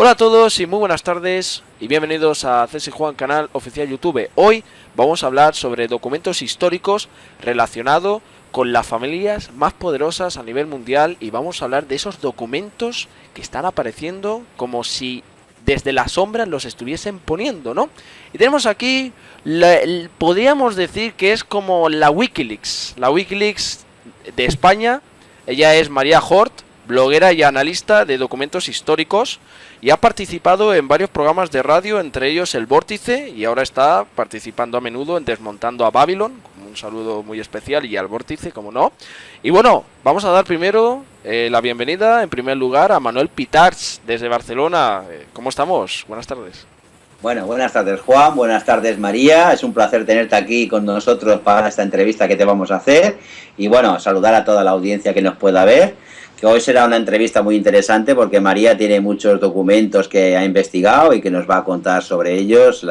Hola a todos y muy buenas tardes y bienvenidos a CSI Juan Canal Oficial YouTube. Hoy vamos a hablar sobre documentos históricos relacionados con las familias más poderosas a nivel mundial y vamos a hablar de esos documentos que están apareciendo como si desde las sombras los estuviesen poniendo, ¿no? Y tenemos aquí, podríamos decir que es como la Wikileaks de España. Ella es María Hort, bloguera y analista de documentos históricos, y ha participado en varios programas de radio, entre ellos El Vórtice, y ahora está participando a menudo en Desmontando a Babylon. Un saludo muy especial, y al Vórtice, como no. Y bueno, vamos a dar primero la bienvenida, en primer lugar, a Manuel Pitarch, desde Barcelona. ¿Cómo estamos? Buenas tardes. Bueno, buenas tardes, Juan, buenas tardes, María. Es un placer tenerte aquí con nosotros para esta entrevista que te vamos a hacer. Y bueno, saludar a toda la audiencia que nos pueda ver, que hoy será una entrevista muy interesante porque María tiene muchos documentos que ha investigado y que nos va a contar sobre ellos,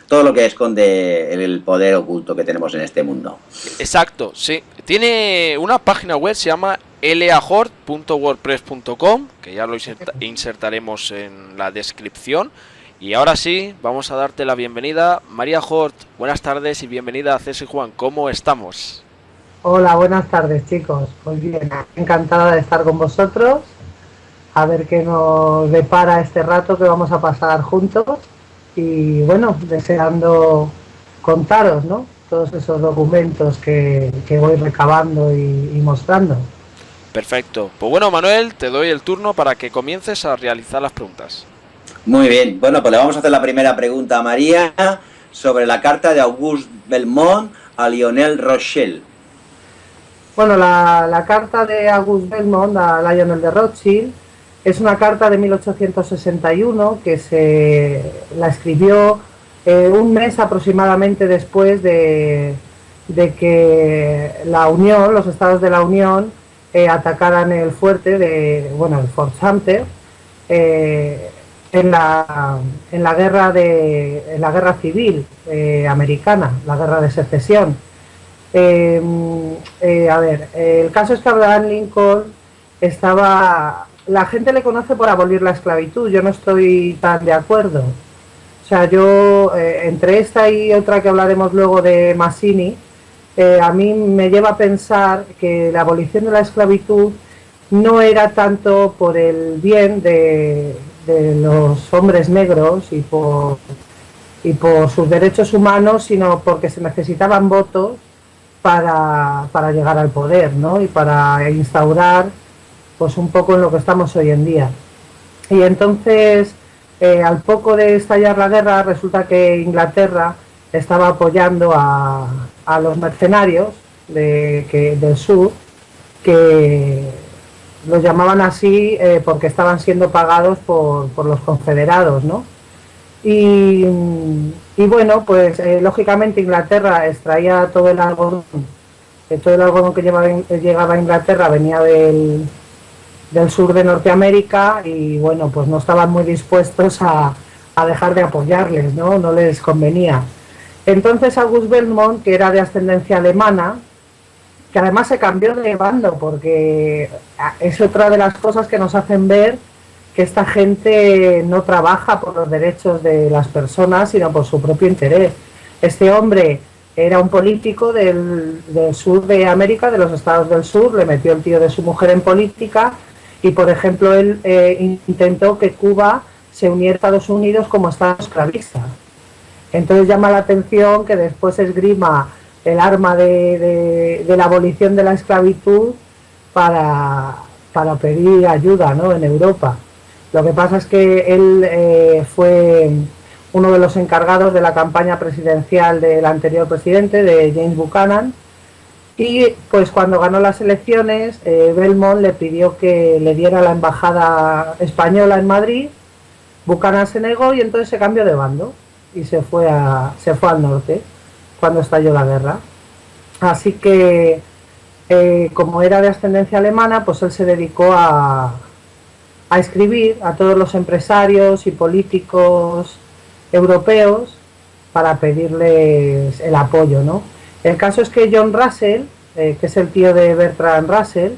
todo lo que esconde el poder oculto que tenemos en este mundo. Exacto, sí. Tiene una página web, se llama lahort.wordpress.com, que ya lo insertaremos en la descripción. Y ahora sí, vamos a darte la bienvenida. María Hort, buenas tardes y bienvenida a CSI Juan. ¿Cómo estamos? Hola, buenas tardes, chicos. Pues bien, encantada de estar con vosotros, a ver qué nos depara este rato que vamos a pasar juntos y bueno, deseando contaros, ¿no?, todos esos documentos que voy recabando y mostrando. Perfecto. Pues bueno, Manuel, te doy el turno para que comiences a realizar las preguntas. Muy bien, bueno, pues le vamos a hacer la primera pregunta a María sobre la carta de Auguste Belmont a Lionel Rothschild. Bueno, la carta de Auguste Belmont a Lionel de Rothschild es una carta de 1861 que se la escribió un mes aproximadamente después de que la Unión, los estados de la Unión, atacaran el fuerte el Fort Sumter, en la guerra civil americana, la guerra de secesión. El caso es que Abraham Lincoln la gente le conoce por abolir la esclavitud. Yo no estoy tan de acuerdo. O sea, yo, entre esta y otra que hablaremos luego de Mazzini, a mí me lleva a pensar que la abolición de la esclavitud no era tanto por el bien de los hombres negros y por sus derechos humanos, sino porque se necesitaban votos para llegar al poder, ¿no?, y para instaurar pues un poco en lo que estamos hoy en día. Y entonces, al poco de estallar la guerra, resulta que Inglaterra estaba apoyando a los mercenarios del sur, que los llamaban así porque estaban siendo pagados por los confederados, ¿no? Y bueno, pues lógicamente Inglaterra extraía todo el algodón que llegaba a Inglaterra venía del sur de Norteamérica, y bueno, pues no estaban muy dispuestos a dejar de apoyarles, ¿no? No les convenía. Entonces Auguste Belmont, que era de ascendencia alemana, que además se cambió de bando, porque es otra de las cosas que nos hacen ver que esta gente no trabaja por los derechos de las personas, sino por su propio interés. Este hombre era un político del sur de América, de los estados del sur, le metió el tío de su mujer en política, y por ejemplo él intentó que Cuba se uniera a Estados Unidos como estado esclavista. Entonces llama la atención que después esgrima el arma de la abolición de la esclavitud para pedir ayuda, ¿no?, en Europa. Lo que pasa es que él fue uno de los encargados de la campaña presidencial del anterior presidente, de James Buchanan, y pues cuando ganó las elecciones, Belmont le pidió que le diera la embajada española en Madrid. Buchanan se negó y entonces se cambió de bando y se fue al norte cuando estalló la guerra. Así que, como era de ascendencia alemana, pues él se dedicó a escribir a todos los empresarios y políticos europeos para pedirles el apoyo, ¿no? El caso es que John Russell, que es el tío de Bertrand Russell,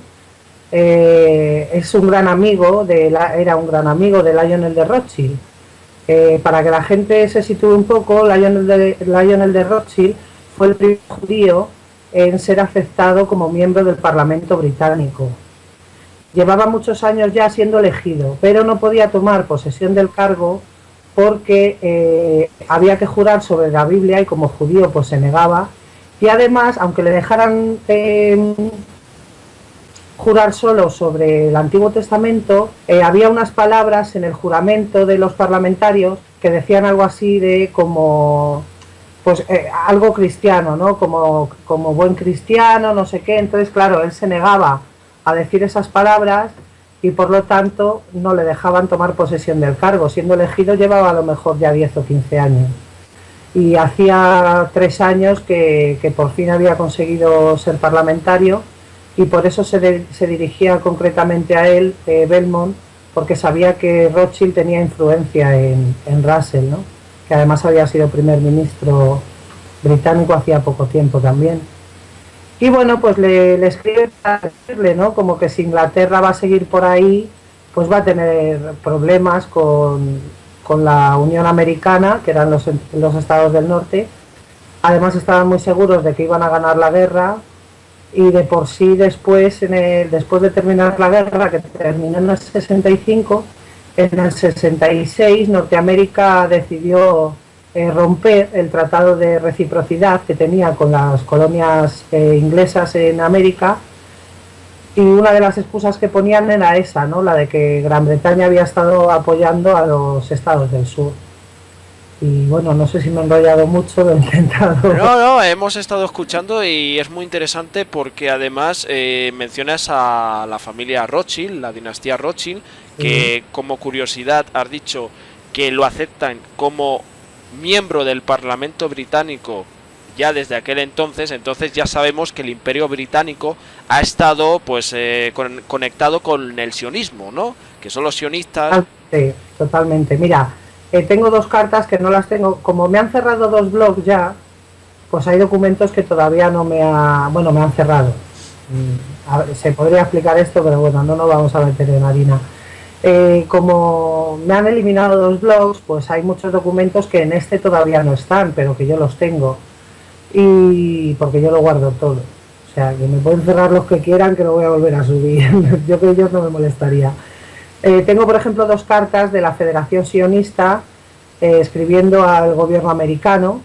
es un gran amigo, era un gran amigo de Lionel de Rothschild. Para que la gente se sitúe un poco, Lionel de Rothschild fue el primer judío en ser aceptado como miembro del Parlamento británico. Llevaba muchos años ya siendo elegido, pero no podía tomar posesión del cargo porque había que jurar sobre la Biblia y como judío pues se negaba. Y además, aunque le dejaran jurar solo sobre el Antiguo Testamento, había unas palabras en el juramento de los parlamentarios que decían algo así de como, pues algo cristiano, ¿no? Como buen cristiano, no sé qué. Entonces, claro, él se negaba a decir esas palabras y por lo tanto no le dejaban tomar posesión del cargo. Siendo elegido llevaba a lo mejor ya 10 o 15 años. Y hacía 3 años que por fin había conseguido ser parlamentario y por eso se dirigía concretamente a él, Belmont, porque sabía que Rothschild tenía influencia en Russell, ¿no? Que además había sido primer ministro británico hacía poco tiempo también. Y bueno, pues le escribe para decirle, ¿no? Como que si Inglaterra va a seguir por ahí, pues va a tener problemas con la Unión Americana, que eran los estados del norte. Además estaban muy seguros de que iban a ganar la guerra y de por sí después de terminar la guerra, que terminó en el 65, en el 66 Norteamérica decidió romper el tratado de reciprocidad que tenía con las colonias inglesas en América, y una de las excusas que ponían era esa, ¿no? La de que Gran Bretaña había estado apoyando a los estados del sur. Y bueno, no sé si me he enrollado mucho, lo he intentado. No, hemos estado escuchando y es muy interesante porque además mencionas a la familia Rothschild, la dinastía Rothschild, que como curiosidad has dicho que lo aceptan como miembro del Parlamento británico ya desde aquel entonces ya sabemos que el Imperio Británico ha estado pues conectado con el sionismo, ¿no? Que son los sionistas. Sí, totalmente. Mira, tengo 2 cartas que no las tengo, como me han cerrado 2 blogs ya, pues hay documentos que todavía no me han cerrado. Se podría explicar esto, pero bueno, no nos vamos a meter en harina. Como me han eliminado 2 blogs, pues hay muchos documentos que en este todavía no están, pero que yo los tengo. Y porque yo lo guardo todo. O sea, que me pueden cerrar los que quieran, que lo voy a volver a subir. Yo que ellos no me molestaría. Tengo, por ejemplo, 2 cartas de la Federación Sionista escribiendo al gobierno americano.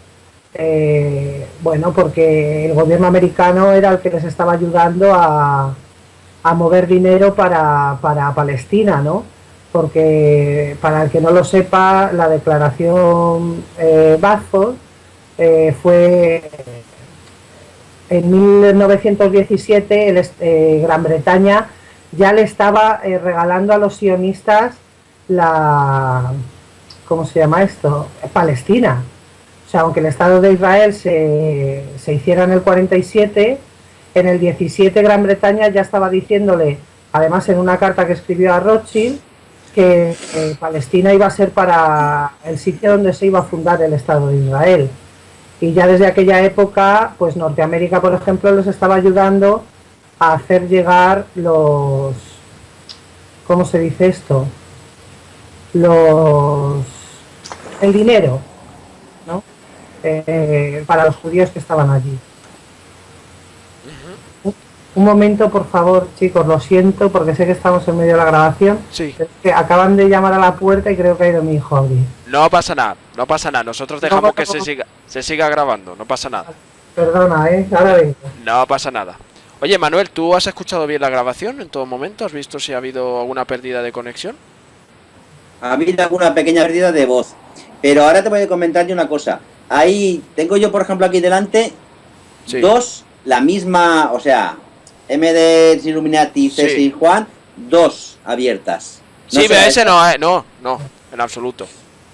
Bueno, porque el gobierno americano era el que les estaba ayudando a mover dinero para Palestina, ¿no? Porque, para el que no lo sepa, la declaración Balfour fue en 1917, Gran Bretaña ya le estaba regalando a los sionistas ¿cómo se llama esto? Palestina. O sea, aunque el Estado de Israel se hiciera en el 47, en el 17 Gran Bretaña ya estaba diciéndole, además en una carta que escribió a Rothschild, que Palestina iba a ser para el sitio donde se iba a fundar el Estado de Israel. Y ya desde aquella época, pues Norteamérica, por ejemplo, les estaba ayudando a hacer llegar ¿cómo se dice esto? El dinero, ¿no? Para los judíos que estaban allí. Un momento, por favor, chicos, lo siento, porque sé que estamos en medio de la grabación. Sí. Es que acaban de llamar a la puerta y creo que ha ido mi hijo a abrir. No pasa nada. Nosotros dejamos que se siga grabando, no pasa nada. Perdona, ahora vengo. No pasa nada. Oye, Manuel, ¿tú has escuchado bien la grabación en todo momento? ¿Has visto si ha habido alguna pérdida de conexión? Ha habido alguna pequeña pérdida de voz. Pero ahora te voy a comentar yo una cosa. Ahí tengo yo, por ejemplo, aquí delante, sí, 2, la misma, o sea, MD Illuminati, César y Juan, 2 abiertas. No sí, pero ese no, no, en absoluto.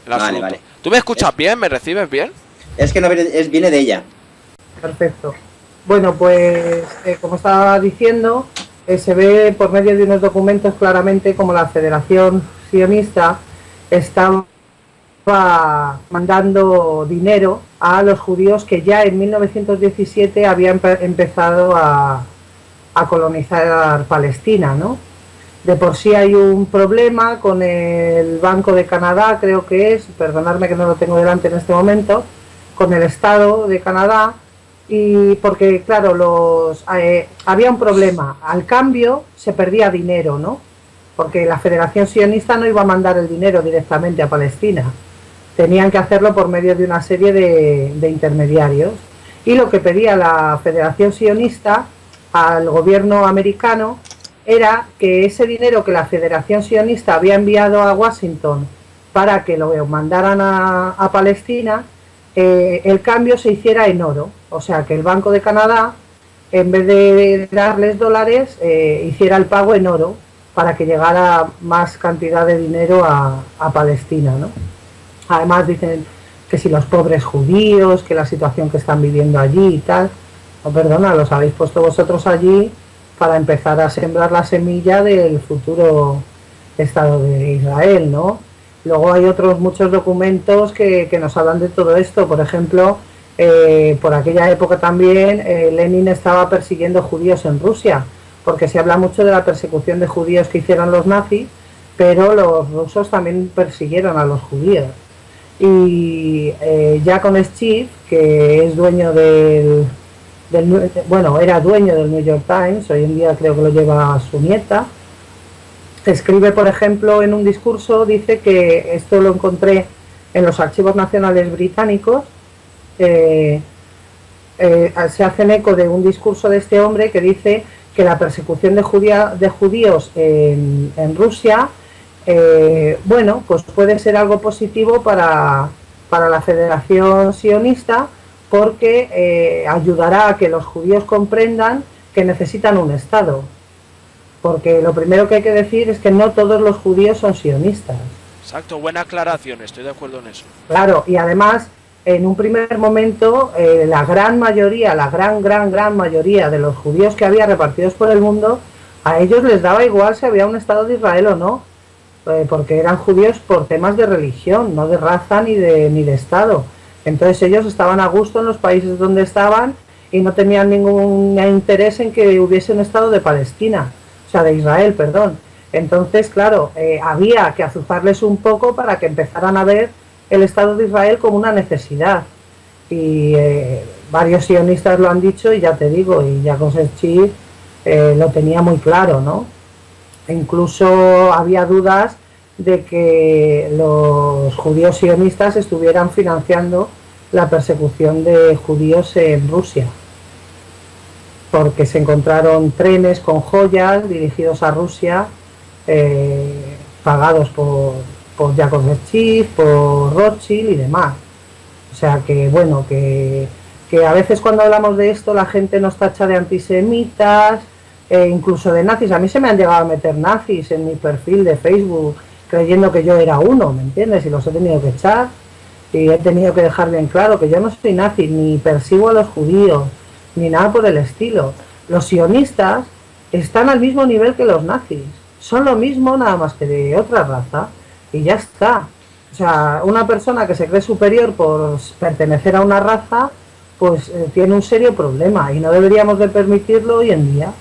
En absoluto. Vale. ¿Tú me escuchas bien? ¿Me recibes bien? Es que no viene de ella. Perfecto. Bueno, pues como estaba diciendo, se ve por medio de unos documentos claramente como la Federación Sionista estaba mandando dinero a los judíos que ya en 1917 habían empezado a a colonizar Palestina, ¿no? De por sí hay un problema con el Banco de Canadá, creo que es, perdonadme que no lo tengo delante en este momento, con el Estado de Canadá, y porque, claro, había un problema. Al cambio se perdía dinero, ¿no? Porque la Federación Sionista no iba a mandar el dinero directamente a Palestina. Tenían que hacerlo por medio de una serie de intermediarios. Y lo que pedía la Federación Sionista al gobierno americano era que ese dinero que la Federación Sionista había enviado a Washington para que lo mandaran a Palestina, el cambio se hiciera en oro. O sea, que el Banco de Canadá, en vez de darles dólares, hiciera el pago en oro para que llegara más cantidad de dinero a Palestina, ¿no? Además dicen que si los pobres judíos, que la situación que están viviendo allí y tal, no, perdona, los habéis puesto vosotros allí para empezar a sembrar la semilla del futuro Estado de Israel, ¿no? Luego hay otros muchos documentos que nos hablan de todo esto. Por ejemplo, por aquella época también Lenin estaba persiguiendo judíos en Rusia, porque se habla mucho de la persecución de judíos que hicieron los nazis, pero los rusos también persiguieron a los judíos. Y Jacob Schiff, que es dueño era dueño del New York Times, hoy en día creo que lo lleva su nieta, escribe, por ejemplo, en un discurso, dice que esto lo encontré en los archivos nacionales británicos, se hacen eco de un discurso de este hombre que dice que la persecución de judíos en Rusia, pues puede ser algo positivo para la Federación Sionista, porque ayudará a que los judíos comprendan que necesitan un Estado. Porque lo primero que hay que decir es que no todos los judíos son sionistas. Exacto, buena aclaración, estoy de acuerdo en eso. Claro, y además, en un primer momento, la gran mayoría, la gran mayoría de los judíos que había repartidos por el mundo, a ellos les daba igual si había un Estado de Israel o no, porque eran judíos por temas de religión, no de raza ni de Estado. Entonces ellos estaban a gusto en los países donde estaban y no tenían ningún interés en que hubiese un Estado de Palestina, o sea, de Israel, perdón. Entonces, claro, había que azuzarles un poco para que empezaran a ver el Estado de Israel como una necesidad. Y varios sionistas lo han dicho, y ya te digo, y Jacob Schiff lo tenía muy claro, ¿no? E incluso había dudas de que los judíos sionistas estuvieran financiando la persecución de judíos en Rusia, porque se encontraron trenes con joyas dirigidos a Rusia, pagados por Jacob Schiff, por Rothschild y demás. O sea que, bueno, que a veces cuando hablamos de esto la gente nos tacha de antisemitas, incluso de nazis. A mí se me han llegado a meter nazis en mi perfil de Facebook, creyendo que yo era uno, ¿me entiendes? Y los he tenido que echar, y he tenido que dejar bien claro que yo no soy nazi, ni persigo a los judíos, ni nada por el estilo. Los sionistas están al mismo nivel que los nazis, son lo mismo, nada más que de otra raza, y ya está. O sea, una persona que se cree superior por pertenecer a una raza, pues tiene un serio problema, y no deberíamos de permitirlo hoy en día.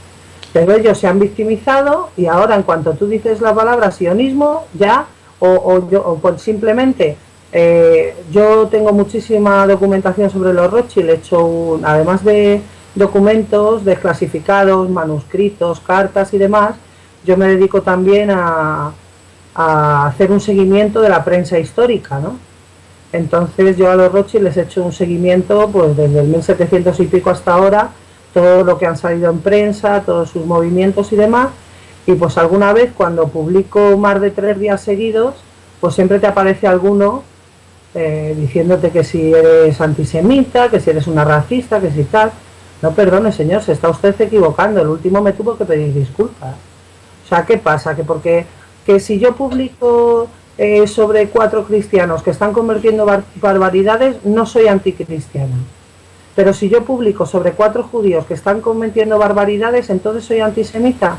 Pero ellos se han victimizado, y ahora en cuanto tú dices la palabra sionismo, ya, o pues simplemente, yo tengo muchísima documentación sobre los Rothschild, he hecho además de documentos desclasificados, manuscritos, cartas y demás, yo me dedico también a hacer un seguimiento de la prensa histórica, ¿no? Entonces yo a los Rothschild les he hecho un seguimiento pues desde el 1700 y pico hasta ahora, todo lo que han salido en prensa, todos sus movimientos y demás, y pues alguna vez cuando publico más de 3 días seguidos, pues siempre te aparece alguno diciéndote que si eres antisemita, que si eres una racista, que si tal. No, perdone señor, se está usted equivocando, el último me tuvo que pedir disculpas. O sea, ¿qué pasa? Que si yo publico sobre 4 cristianos que están cometiendo barbaridades, no soy anticristiana. Pero si yo publico sobre 4 judíos que están cometiendo barbaridades, entonces soy antisemita.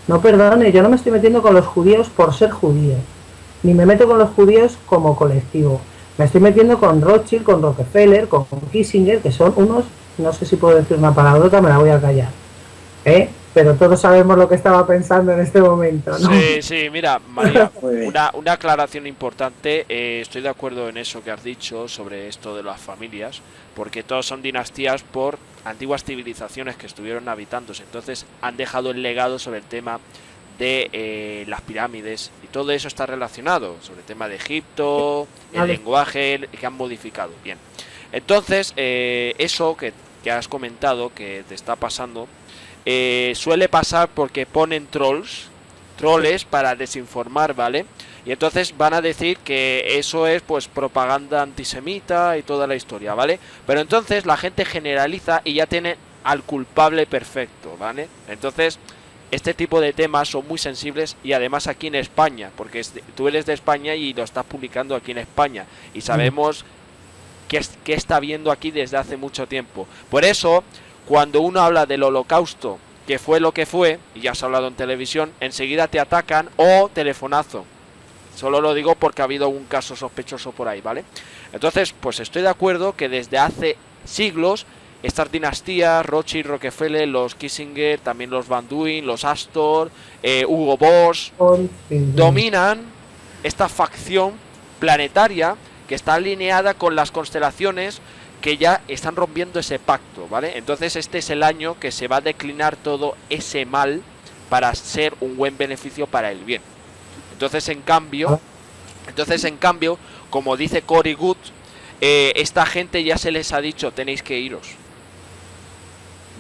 No, perdone, yo no me estoy metiendo con los judíos por ser judío, ni me meto con los judíos como colectivo. Me estoy metiendo con Rothschild, con Rockefeller, con Kissinger, que son unos, no sé si puedo decir una palabrota, me la voy a callar. pero todos sabemos lo que estaba pensando en este momento, ¿no? Sí, sí, mira, María, Muy bien. una aclaración importante. Estoy de acuerdo en eso que has dicho sobre esto de las familias, porque todos son dinastías por antiguas civilizaciones que estuvieron habitándose. Entonces han dejado el legado sobre el tema de las pirámides y todo eso está relacionado sobre el tema de Egipto, el Vale. lenguaje que han modificado. Bien, entonces eso que has comentado que te está pasando suele pasar porque ponen troles para desinformar, ¿vale? Y entonces van a decir que eso es pues propaganda antisemita y toda la historia, ¿vale? Pero entonces la gente generaliza y ya tiene al culpable perfecto, ¿vale? Entonces este tipo de temas son muy sensibles y además aquí en España, porque tú eres de España y lo estás publicando aquí en España y sabemos que está viendo aquí desde hace mucho tiempo. Por eso, cuando uno habla del holocausto, que fue lo que fue, y ya has hablado en televisión, enseguida te atacan o telefonazo. Solo lo digo porque ha habido un caso sospechoso por ahí, ¿vale? Entonces, pues estoy de acuerdo que desde hace siglos estas dinastías, Rothschild, Rockefeller, los Kissinger, también los Van Duyn, los Astor, Hugo Boss, dominan esta facción planetaria que está alineada con las constelaciones que ya están rompiendo ese pacto, ¿vale? Entonces este es el año que se va a declinar todo ese mal para ser un buen beneficio para el bien. Entonces en cambio, como dice Cory Good, esta gente ya se les ha dicho, tenéis que iros.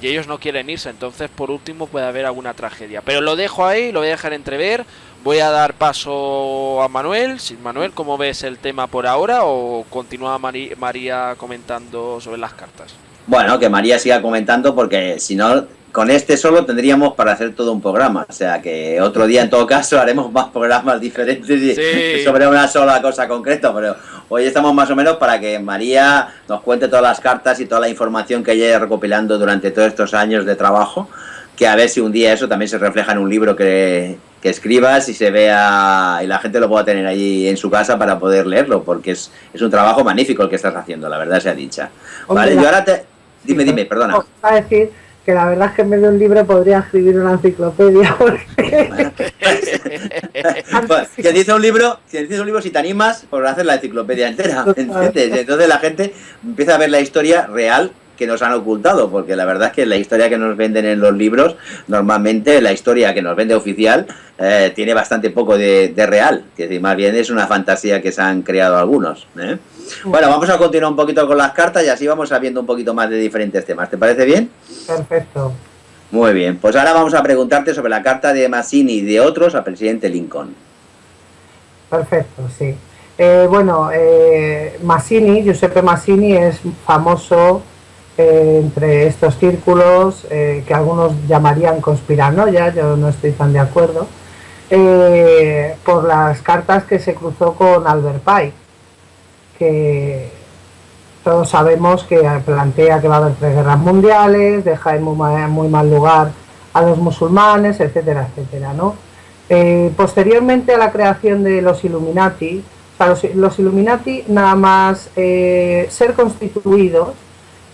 Y ellos no quieren irse, entonces por último puede haber alguna tragedia. Pero lo dejo ahí, lo voy a dejar entrever. Voy a dar paso a Manuel. Manuel, ¿cómo ves el tema por ahora? ¿O continúa María comentando sobre las cartas? Bueno, que María siga comentando porque si no, con este solo tendríamos para hacer todo un programa. O sea que otro día en todo caso haremos más programas diferentes Sí. sobre una sola cosa concreta. Pero hoy estamos más o menos para que María nos cuente todas las cartas y toda la información que ella ido recopilando durante todos estos años de trabajo. Que a ver si un día eso también se refleja en un libro que escribas y se vea y la gente lo pueda tener ahí en su casa para poder leerlo, porque es un trabajo magnífico el que estás haciendo, la verdad sea dicha. Hombre, Vale, yo ahora te... Dime, perdona. A decir que la verdad es que en vez de un libro podría escribir una enciclopedia. Porque... Bueno, quien dice un libro, si te animas, por hacer la enciclopedia entera, ¿entiendes? Entonces la gente empieza a ver la historia real que nos han ocultado, porque la verdad es que la historia que nos venden en los libros, normalmente la historia que nos vende oficial tiene bastante poco de real, que decir, más bien es una fantasía que se han creado algunos, ¿eh? Bueno, vamos a continuar un poquito con las cartas y así vamos sabiendo un poquito más de diferentes temas. ¿Te parece bien? Perfecto. Muy bien, pues ahora vamos a preguntarte sobre la carta de Mazzini y de otros al presidente Lincoln. Perfecto, sí. Mazzini, Giuseppe Mazzini es famoso entre estos círculos que algunos llamarían conspiranoia, yo no estoy tan de acuerdo, por las cartas que se cruzó con Albert Pike, que todos sabemos que plantea que va a haber 3 guerras mundiales, deja en muy mal lugar a los musulmanes, etcétera, etcétera, ¿no? Posteriormente a la creación de los Illuminati, o sea, los Illuminati nada más ser constituidos,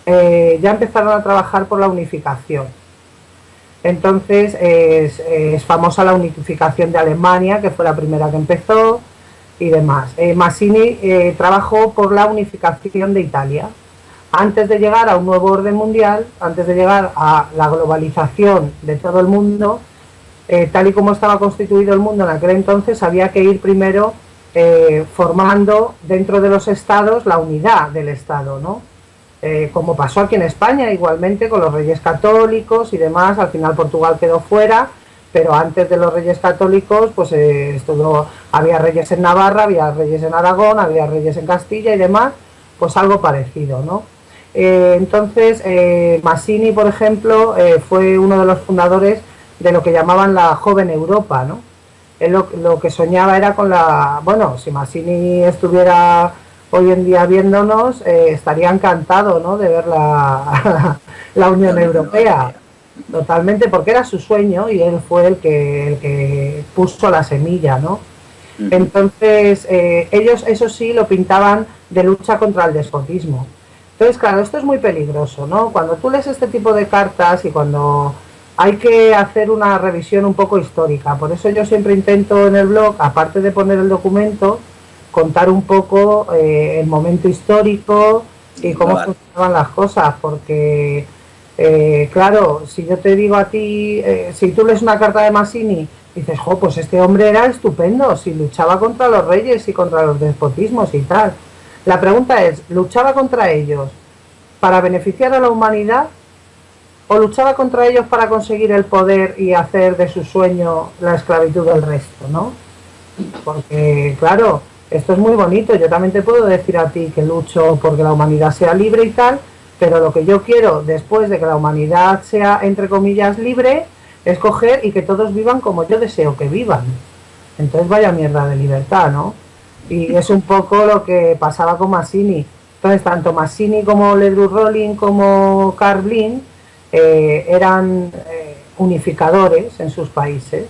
ya empezaron a trabajar por la unificación. Entonces es famosa la unificación de Alemania, que fue la primera que empezó, y demás. Mazzini trabajó por la unificación de Italia, antes de llegar a un nuevo orden mundial, antes de llegar a la globalización de todo el mundo. Tal y como estaba constituido el mundo en aquel entonces, había que ir primero formando dentro de los estados la unidad del estado, ¿no? Como pasó aquí en España, igualmente con los reyes católicos y demás. Al final Portugal quedó fuera, pero antes de los reyes católicos pues había reyes en Navarra, había reyes en Aragón, había reyes en Castilla y demás, pues algo parecido, ¿no? Entonces Mazzini, por ejemplo, fue uno de los fundadores de lo que llamaban la Joven Europa, ¿no? Él lo que soñaba era con la... Bueno, si Mazzini estuviera hoy en día viéndonos, estaría encantado, ¿no?, de ver la Unión Europea. Totalmente, porque era su sueño y él fue el que puso la semilla, ¿no? Entonces, ellos, eso sí, lo pintaban de lucha contra el despotismo. Entonces, claro, esto es muy peligroso, ¿no? Cuando tú lees este tipo de cartas y cuando hay que hacer una revisión un poco histórica. Por eso yo siempre intento en el blog, aparte de poner el documento, contar un poco el momento histórico y cómo funcionaban las cosas, porque claro, si yo te digo a ti, si tú lees una carta de Mazzini, dices, jo, pues este hombre era estupendo, si luchaba contra los reyes y contra los despotismos y tal. La pregunta es, ¿luchaba contra ellos para beneficiar a la humanidad o luchaba contra ellos para conseguir el poder y hacer de su sueño la esclavitud del resto, ¿no? Porque, claro, esto es muy bonito, yo también te puedo decir a ti que lucho porque la humanidad sea libre y tal, pero lo que yo quiero después de que la humanidad sea, entre comillas, libre, es coger y que todos vivan como yo deseo que vivan. Entonces vaya mierda de libertad, ¿no? Y es un poco lo que pasaba con Mazzini. Entonces tanto Mazzini como Ledru Rollin como Karl Blin eran unificadores en sus países.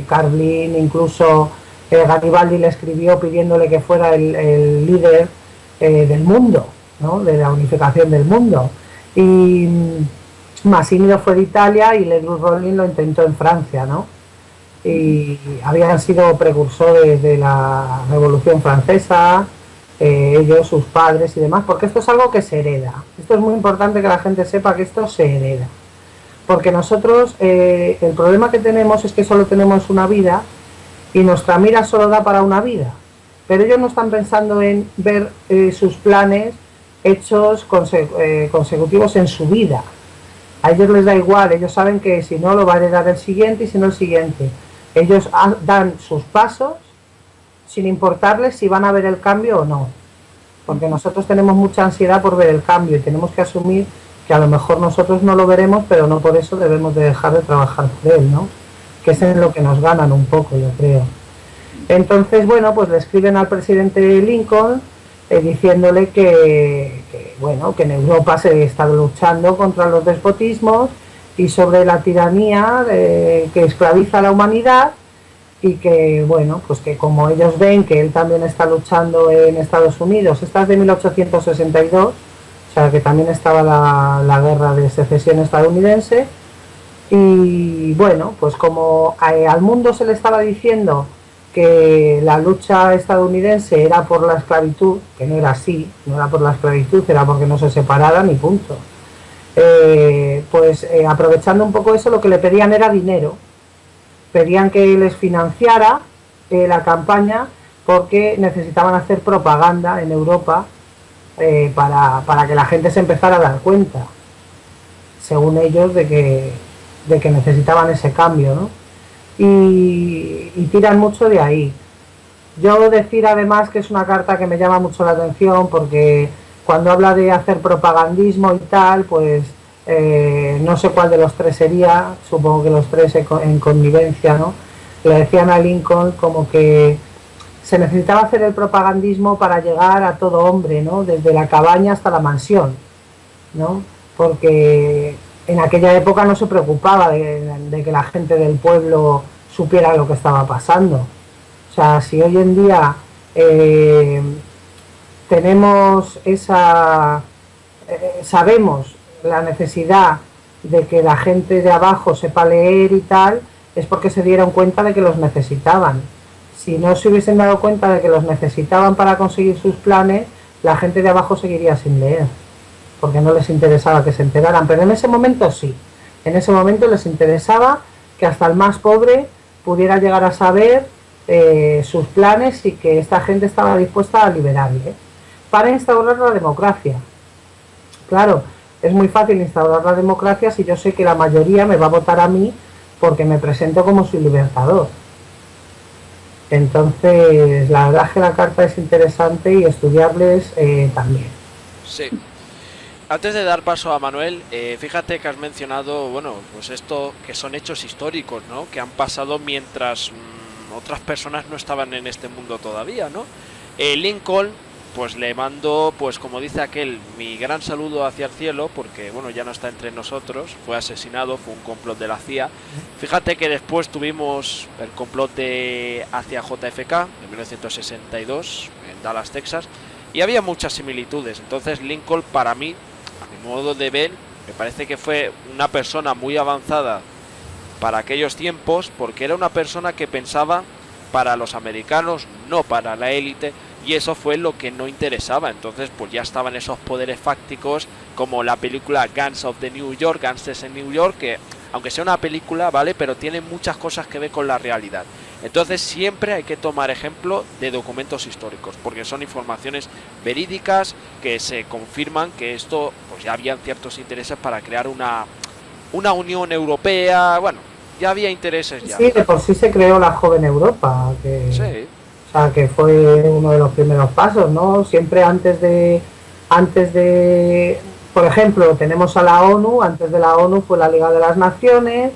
Karl Blin incluso Garibaldi le escribió pidiéndole que fuera el líder del mundo, ¿no? De la unificación del mundo. Y Mazzini lo fue de Italia y Ledru Rollin lo intentó en Francia, ¿no? Y habían sido precursores de la Revolución Francesa, ellos, sus padres y demás, porque esto es algo que se hereda. Esto es muy importante que la gente sepa que esto se hereda. Porque nosotros, el problema que tenemos es que solo tenemos una vida y nuestra mira solo da para una vida. Pero ellos no están pensando en ver sus planes hechos consecutivos en su vida. A ellos les da igual, ellos saben que si no lo va a heredar el siguiente y si no el siguiente. Ellos dan sus pasos sin importarles si van a ver el cambio o no. Porque nosotros tenemos mucha ansiedad por ver el cambio y tenemos que asumir que a lo mejor nosotros no lo veremos, pero no por eso debemos de dejar de trabajar por él, ¿no? Que es en lo que nos ganan un poco, yo creo. Entonces, bueno, pues le escriben al presidente Lincoln diciéndole que en Europa se está luchando contra los despotismos y sobre la tiranía que esclaviza a la humanidad y que, bueno, pues que como ellos ven que él también está luchando en Estados Unidos, esta es de 1862, o sea que también estaba la guerra de secesión estadounidense, y bueno, pues como al mundo se le estaba diciendo que la lucha estadounidense era por la esclavitud, que no era así, no era por la esclavitud, era porque no se separaran y punto. Aprovechando un poco eso, lo que le pedían era dinero. Pedían que les financiara la campaña porque necesitaban hacer propaganda en Europa para que la gente se empezara a dar cuenta, según ellos, de que necesitaban ese cambio, ¿no? Y tiran mucho de ahí. Yo decir además que es una carta que me llama mucho la atención porque cuando habla de hacer propagandismo y tal, pues no sé cuál de los tres sería, supongo que los tres en connivencia, ¿no? Le decían a Lincoln como que se necesitaba hacer el propagandismo para llegar a todo hombre, ¿no? Desde la cabaña hasta la mansión, ¿no? Porque en aquella época no se preocupaba de que la gente del pueblo supiera lo que estaba pasando. O sea, si hoy en día tenemos sabemos la necesidad de que la gente de abajo sepa leer y tal, es porque se dieron cuenta de que los necesitaban. Si no se hubiesen dado cuenta de que los necesitaban para conseguir sus planes, la gente de abajo seguiría sin leer, porque no les interesaba que se enteraran, pero en ese momento sí, en ese momento les interesaba que hasta el más pobre pudiera llegar a saber sus planes y que esta gente estaba dispuesta a liberarle para instaurar la democracia. Claro, es muy fácil instaurar la democracia si yo sé que la mayoría me va a votar a mí porque me presento como su libertador. Entonces, la verdad es que la carta es interesante y estudiarles también. Sí. Antes de dar paso a Manuel, fíjate que has mencionado, bueno, pues esto que son hechos históricos, ¿no? Que han pasado mientras otras personas no estaban en este mundo todavía, ¿no? Lincoln, pues le mando, pues como dice aquel, mi gran saludo hacia el cielo, porque bueno, ya no está entre nosotros, fue asesinado, fue un complot de la CIA. Fíjate que después tuvimos el complot hacia JFK en 1962 en Dallas, Texas, y había muchas similitudes. Entonces Lincoln, para mí, a mi modo de ver, me parece que fue una persona muy avanzada para aquellos tiempos, porque era una persona que pensaba para los americanos, no para la élite, y eso fue lo que no interesaba. Entonces pues ya estaban esos poderes fácticos, como la película Guns of the New York, Gangsters en New York, que aunque sea una película, vale, pero tiene muchas cosas que ver con la realidad. Entonces siempre hay que tomar ejemplo de documentos históricos, porque son informaciones verídicas que se confirman que esto, pues ya habían ciertos intereses para crear una Unión Europea. Bueno, ya había intereses ya. Sí, de por sí se creó la Joven Europa, que, Sí. o sea, que fue uno de los primeros pasos, ¿no? Siempre antes de, por ejemplo, tenemos a la ONU, antes de la ONU fue la Liga de las Naciones,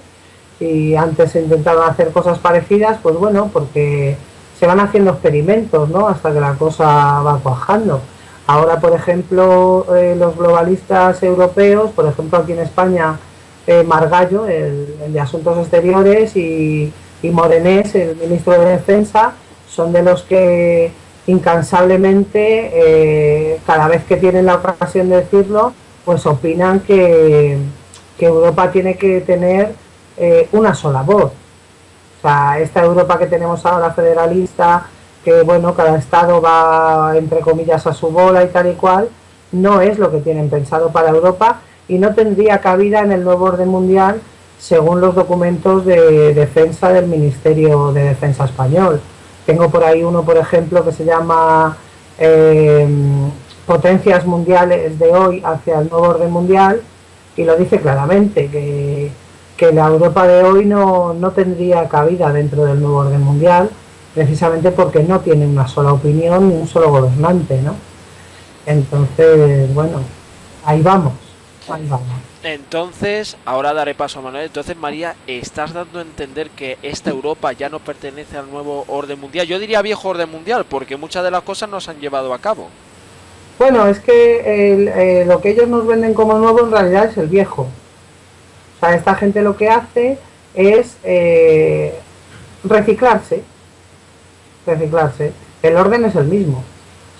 y antes se intentaron hacer cosas parecidas, pues bueno, porque se van haciendo experimentos, ¿no? Hasta que la cosa va cuajando. Ahora, por ejemplo, los globalistas europeos, por ejemplo, aquí en España, Margallo, el de Asuntos Exteriores, y Morenés, el ministro de Defensa, son de los que incansablemente, cada vez que tienen la ocasión de decirlo, pues opinan que Europa tiene que tener una sola voz. O sea, esta Europa que tenemos ahora federalista, que bueno, cada estado va entre comillas a su bola y tal y cual, no es lo que tienen pensado para Europa y no tendría cabida en el nuevo orden mundial según los documentos de defensa del Ministerio de Defensa español. Tengo por ahí uno, por ejemplo, que se llama Potencias Mundiales de hoy hacia el nuevo orden mundial, y lo dice claramente, que la Europa de hoy no tendría cabida dentro del nuevo orden mundial, precisamente porque no tiene una sola opinión ni un solo gobernante, ¿no? Entonces, bueno, ahí vamos. Entonces, ahora daré paso a Manuel. Entonces, María, estás dando a entender que esta Europa ya no pertenece al nuevo orden mundial. Yo diría viejo orden mundial, porque muchas de las cosas no se han llevado a cabo. Bueno, es que lo que ellos nos venden como nuevo en realidad es el viejo. O sea, esta gente lo que hace es reciclarse. El orden es el mismo.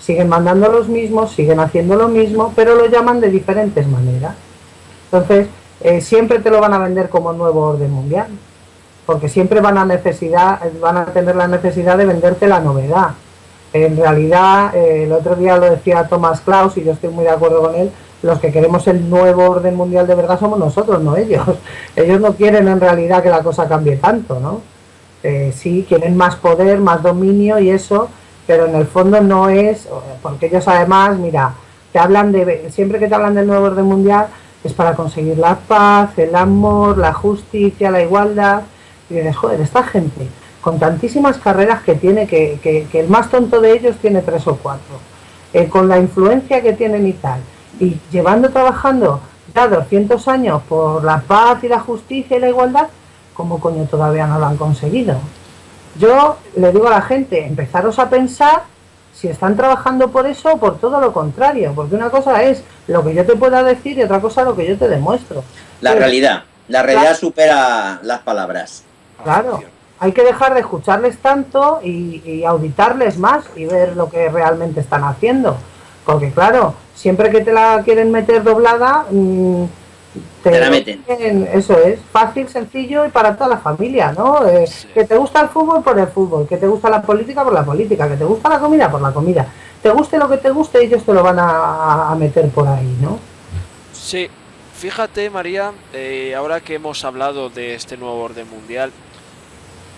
Siguen mandando los mismos, siguen haciendo lo mismo, pero lo llaman de diferentes maneras. Entonces, siempre te lo van a vender como nuevo orden mundial, porque siempre van a tener la necesidad de venderte la novedad. En realidad, el otro día lo decía Thomas Klaus, y yo estoy muy de acuerdo con él, los que queremos el nuevo orden mundial de verdad somos nosotros, no ellos. Ellos no quieren en realidad que la cosa cambie tanto, ¿no? Sí, quieren más poder, más dominio y eso, pero en el fondo no es, porque ellos además, mira, siempre que te hablan del nuevo orden mundial es para conseguir la paz, el amor, la justicia, la igualdad, y dices, joder, esta gente con tantísimas carreras que tiene, que el más tonto de ellos tiene 3 o 4, con la influencia que tienen y tal, y trabajando ya 200 años por la paz y la justicia y la igualdad, ¿cómo coño todavía no lo han conseguido? Yo le digo a la gente, empezaros a pensar si están trabajando por eso o por todo lo contrario, porque una cosa es lo que yo te pueda decir y otra cosa lo que yo te demuestro. La realidad supera las palabras. Claro, hay que dejar de escucharles tanto y auditarles más y ver lo que realmente están haciendo, porque claro, siempre que te la quieren meter doblada, te la meten. Eso es, fácil, sencillo y para toda la familia, ¿no? Sí. Que te gusta el fútbol por el fútbol, que te gusta la política por la política, que te gusta la comida por la comida. Te guste lo que te guste, ellos te lo van a meter por ahí, ¿no? Sí, fíjate, María, ahora que hemos hablado de este nuevo orden mundial,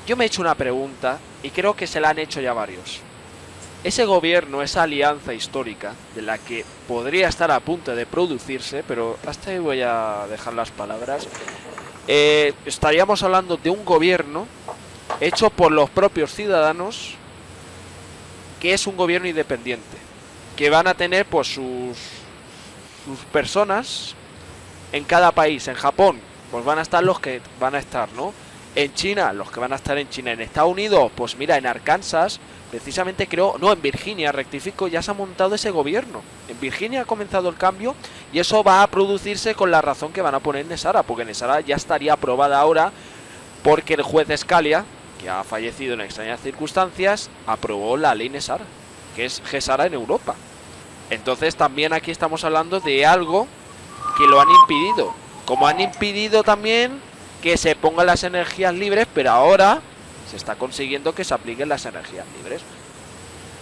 yo me he hecho una pregunta y creo que se la han hecho ya varios. Ese gobierno, esa alianza histórica de la que podría estar a punto de producirse, pero hasta ahí voy a dejar las palabras, estaríamos hablando de un gobierno hecho por los propios ciudadanos, que es un gobierno independiente, que van a tener pues sus personas en cada país. En Japón pues van a estar los que van a estar, ¿no? En China, los que van a estar en China. En Estados Unidos, pues mira, en Arkansas, precisamente creo, no, en Virginia, rectifico, ya se ha montado ese gobierno. En Virginia ha comenzado el cambio y eso va a producirse con la razón que van a poner en Nesara, porque Nesara ya estaría aprobada ahora porque el juez Scalia, que ha fallecido en extrañas circunstancias, aprobó la ley Nesara, que es Gesara en Europa. Entonces también aquí estamos hablando de algo que lo han impedido, como han impedido también que se pongan las energías libres, pero ahora se está consiguiendo que se apliquen las energías libres.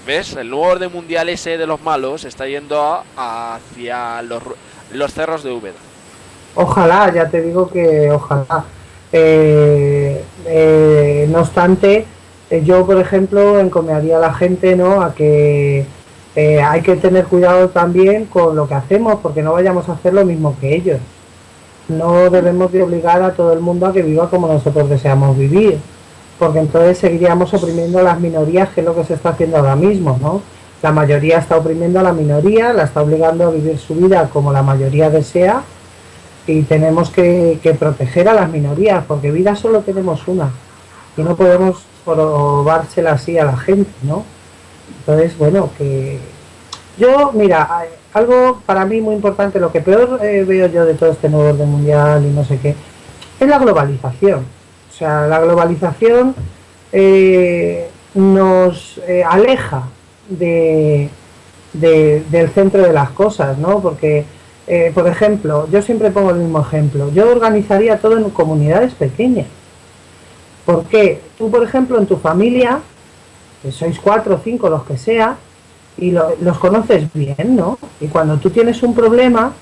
¿Ves? El nuevo orden mundial ese de los malos está yendo hacia los cerros de Úbeda. Ojalá, ya te digo que ojalá. No obstante, yo, por ejemplo, encomendaría a la gente, ¿no?, a que hay que tener cuidado también con lo que hacemos, porque no vayamos a hacer lo mismo que ellos. No debemos de obligar a todo el mundo a que viva como nosotros deseamos vivir, porque entonces seguiríamos oprimiendo a las minorías, que es lo que se está haciendo ahora mismo, ¿no? La mayoría está oprimiendo a la minoría, la está obligando a vivir su vida como la mayoría desea, y tenemos que proteger a las minorías, porque vida solo tenemos una, y no podemos probársela así a la gente, ¿no? Entonces, bueno, que yo, mira, algo para mí muy importante, lo que peor veo yo de todo este nuevo orden mundial y no sé qué, es la globalización. O sea, la globalización nos aleja del centro de las cosas, ¿no? Porque, por ejemplo, yo siempre pongo el mismo ejemplo, yo organizaría todo en comunidades pequeñas. ¿Por qué? Tú, por ejemplo, en tu familia, que sois 4 o 5, los que sea, y los conoces bien, ¿no? Y cuando tú tienes un problema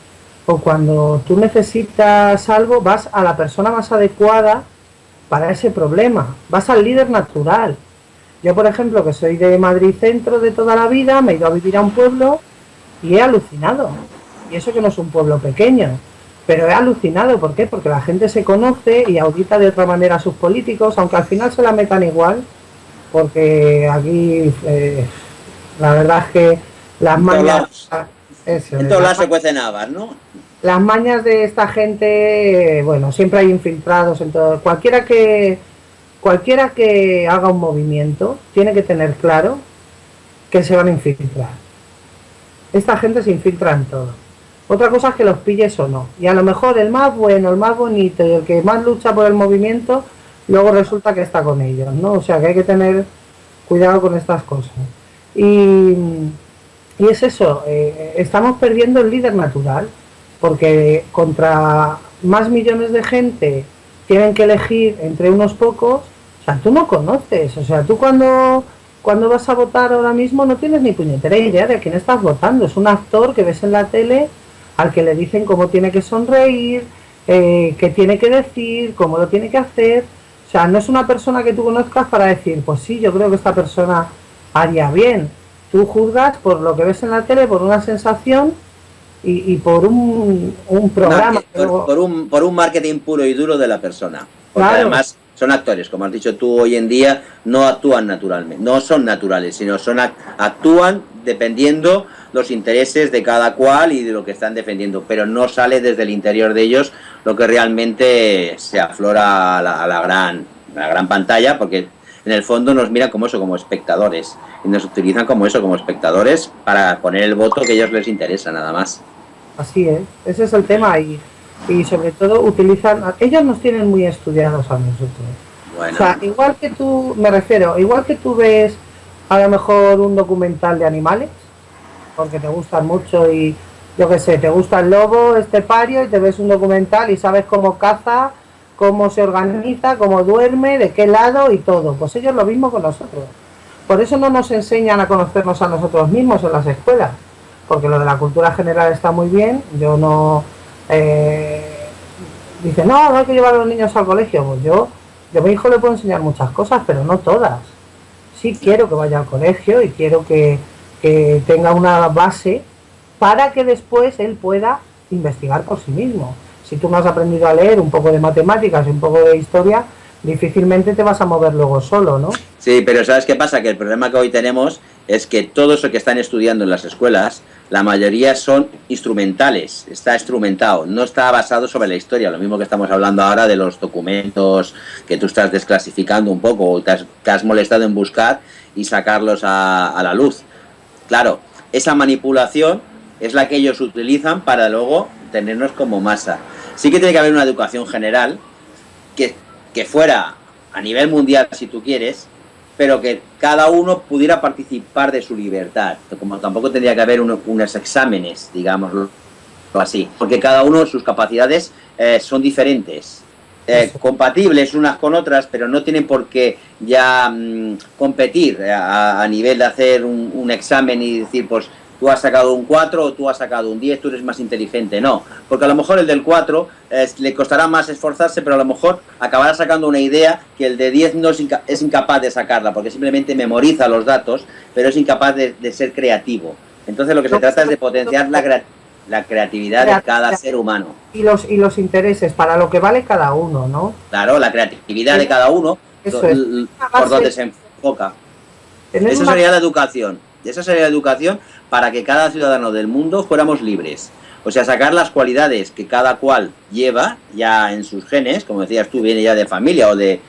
o cuando tú necesitas algo, vas a la persona más adecuada para ese problema, vas al líder natural. Yo, por ejemplo, que soy de Madrid Centro de toda la vida, me he ido a vivir a un pueblo y he alucinado. Y eso que no es un pueblo pequeño, pero he alucinado. ¿Por qué? Porque la gente se conoce y audita de otra manera a sus políticos, aunque al final se la metan igual, porque aquí la verdad es que las mañas... En todos lados se cuecen habas, ¿no? Las mañas de esta gente, bueno, siempre hay infiltrados en todo. Cualquiera que haga un movimiento tiene que tener claro que se van a infiltrar. Esta gente se infiltra en todo. Otra cosa es que los pilles o no. Y a lo mejor el más bueno, el más bonito y el que más lucha por el movimiento, luego resulta que está con ellos, ¿no? O sea que hay que tener cuidado con estas cosas. Y es eso, estamos perdiendo el líder natural, porque contra más millones de gente tienen que elegir entre unos pocos. O sea, tú no conoces, o sea, tú cuando vas a votar ahora mismo no tienes ni puñetera idea de a quién estás votando. Es un actor que ves en la tele al que le dicen cómo tiene que sonreír, qué tiene que decir, cómo lo tiene que hacer. O sea, no es una persona que tú conozcas para decir, pues sí, yo creo que esta persona haría bien. Tú juzgas por lo que ves en la tele, por una sensación y por un programa. Por un marketing puro y duro de la persona. Porque claro, además son actores, como has dicho tú, hoy en día no actúan naturalmente, no son naturales, sino actúan dependiendo los intereses de cada cual y de lo que están defendiendo, pero no sale desde el interior de ellos lo que realmente se aflora a la gran pantalla, porque en el fondo nos miran como eso, como espectadores, y nos utilizan como eso, como espectadores, para poner el voto que a ellos les interesa, nada más. Así es, ese es el tema, y sobre todo ellos nos tienen muy estudiados a nosotros. Bueno. O sea, igual que tú ves a lo mejor un documental de animales, porque te gustan mucho y yo qué sé, te gusta el lobo estepario y te ves un documental y sabes cómo caza, cómo se organiza, cómo duerme, de qué lado y todo. Pues ellos lo mismo con nosotros. Por eso no nos enseñan a conocernos a nosotros mismos en las escuelas, porque lo de la cultura general está muy bien. Yo no... dice, no hay que llevar a los niños al colegio. Pues yo a mi hijo le puedo enseñar muchas cosas, pero no todas. Sí quiero que vaya al colegio y quiero que tenga una base para que después él pueda investigar por sí mismo. Si tú no has aprendido a leer un poco de matemáticas y un poco de historia, difícilmente te vas a mover luego solo, ¿no? Sí, pero ¿sabes qué pasa? Que el problema que hoy tenemos es que todo eso que están estudiando en las escuelas, la mayoría son instrumentales, está instrumentado, no está basado sobre la historia. Lo mismo que estamos hablando ahora de los documentos que tú estás desclasificando un poco, o te has molestado en buscar y sacarlos a la luz. Claro, esa manipulación es la que ellos utilizan para luego tenernos como masa. Sí que tiene que haber una educación general que fuera a nivel mundial, si tú quieres, pero que cada uno pudiera participar de su libertad. Como tampoco tendría que haber unos exámenes, digámoslo así, porque cada uno, sus capacidades son diferentes. compatibles unas con otras, pero no tienen por qué ya competir a nivel de hacer un examen y decir, pues tú has sacado un 4 o tú has sacado un 10, tú eres más inteligente. No, porque a lo mejor el del 4 le costará más esforzarse, pero a lo mejor acabará sacando una idea que el de 10 no es incapaz de sacarla, porque simplemente memoriza los datos, pero es incapaz de ser creativo. Entonces lo que se trata es de potenciar la creatividad de cada ser humano. Y los intereses, para lo que vale cada uno, ¿no? Claro, la creatividad de cada uno, eso es. por donde se enfoca. Eso sería la educación. Esa sería la educación para que cada ciudadano del mundo fuéramos libres. O sea, sacar las cualidades que cada cual lleva ya en sus genes, como decías tú, viene ya de familia o de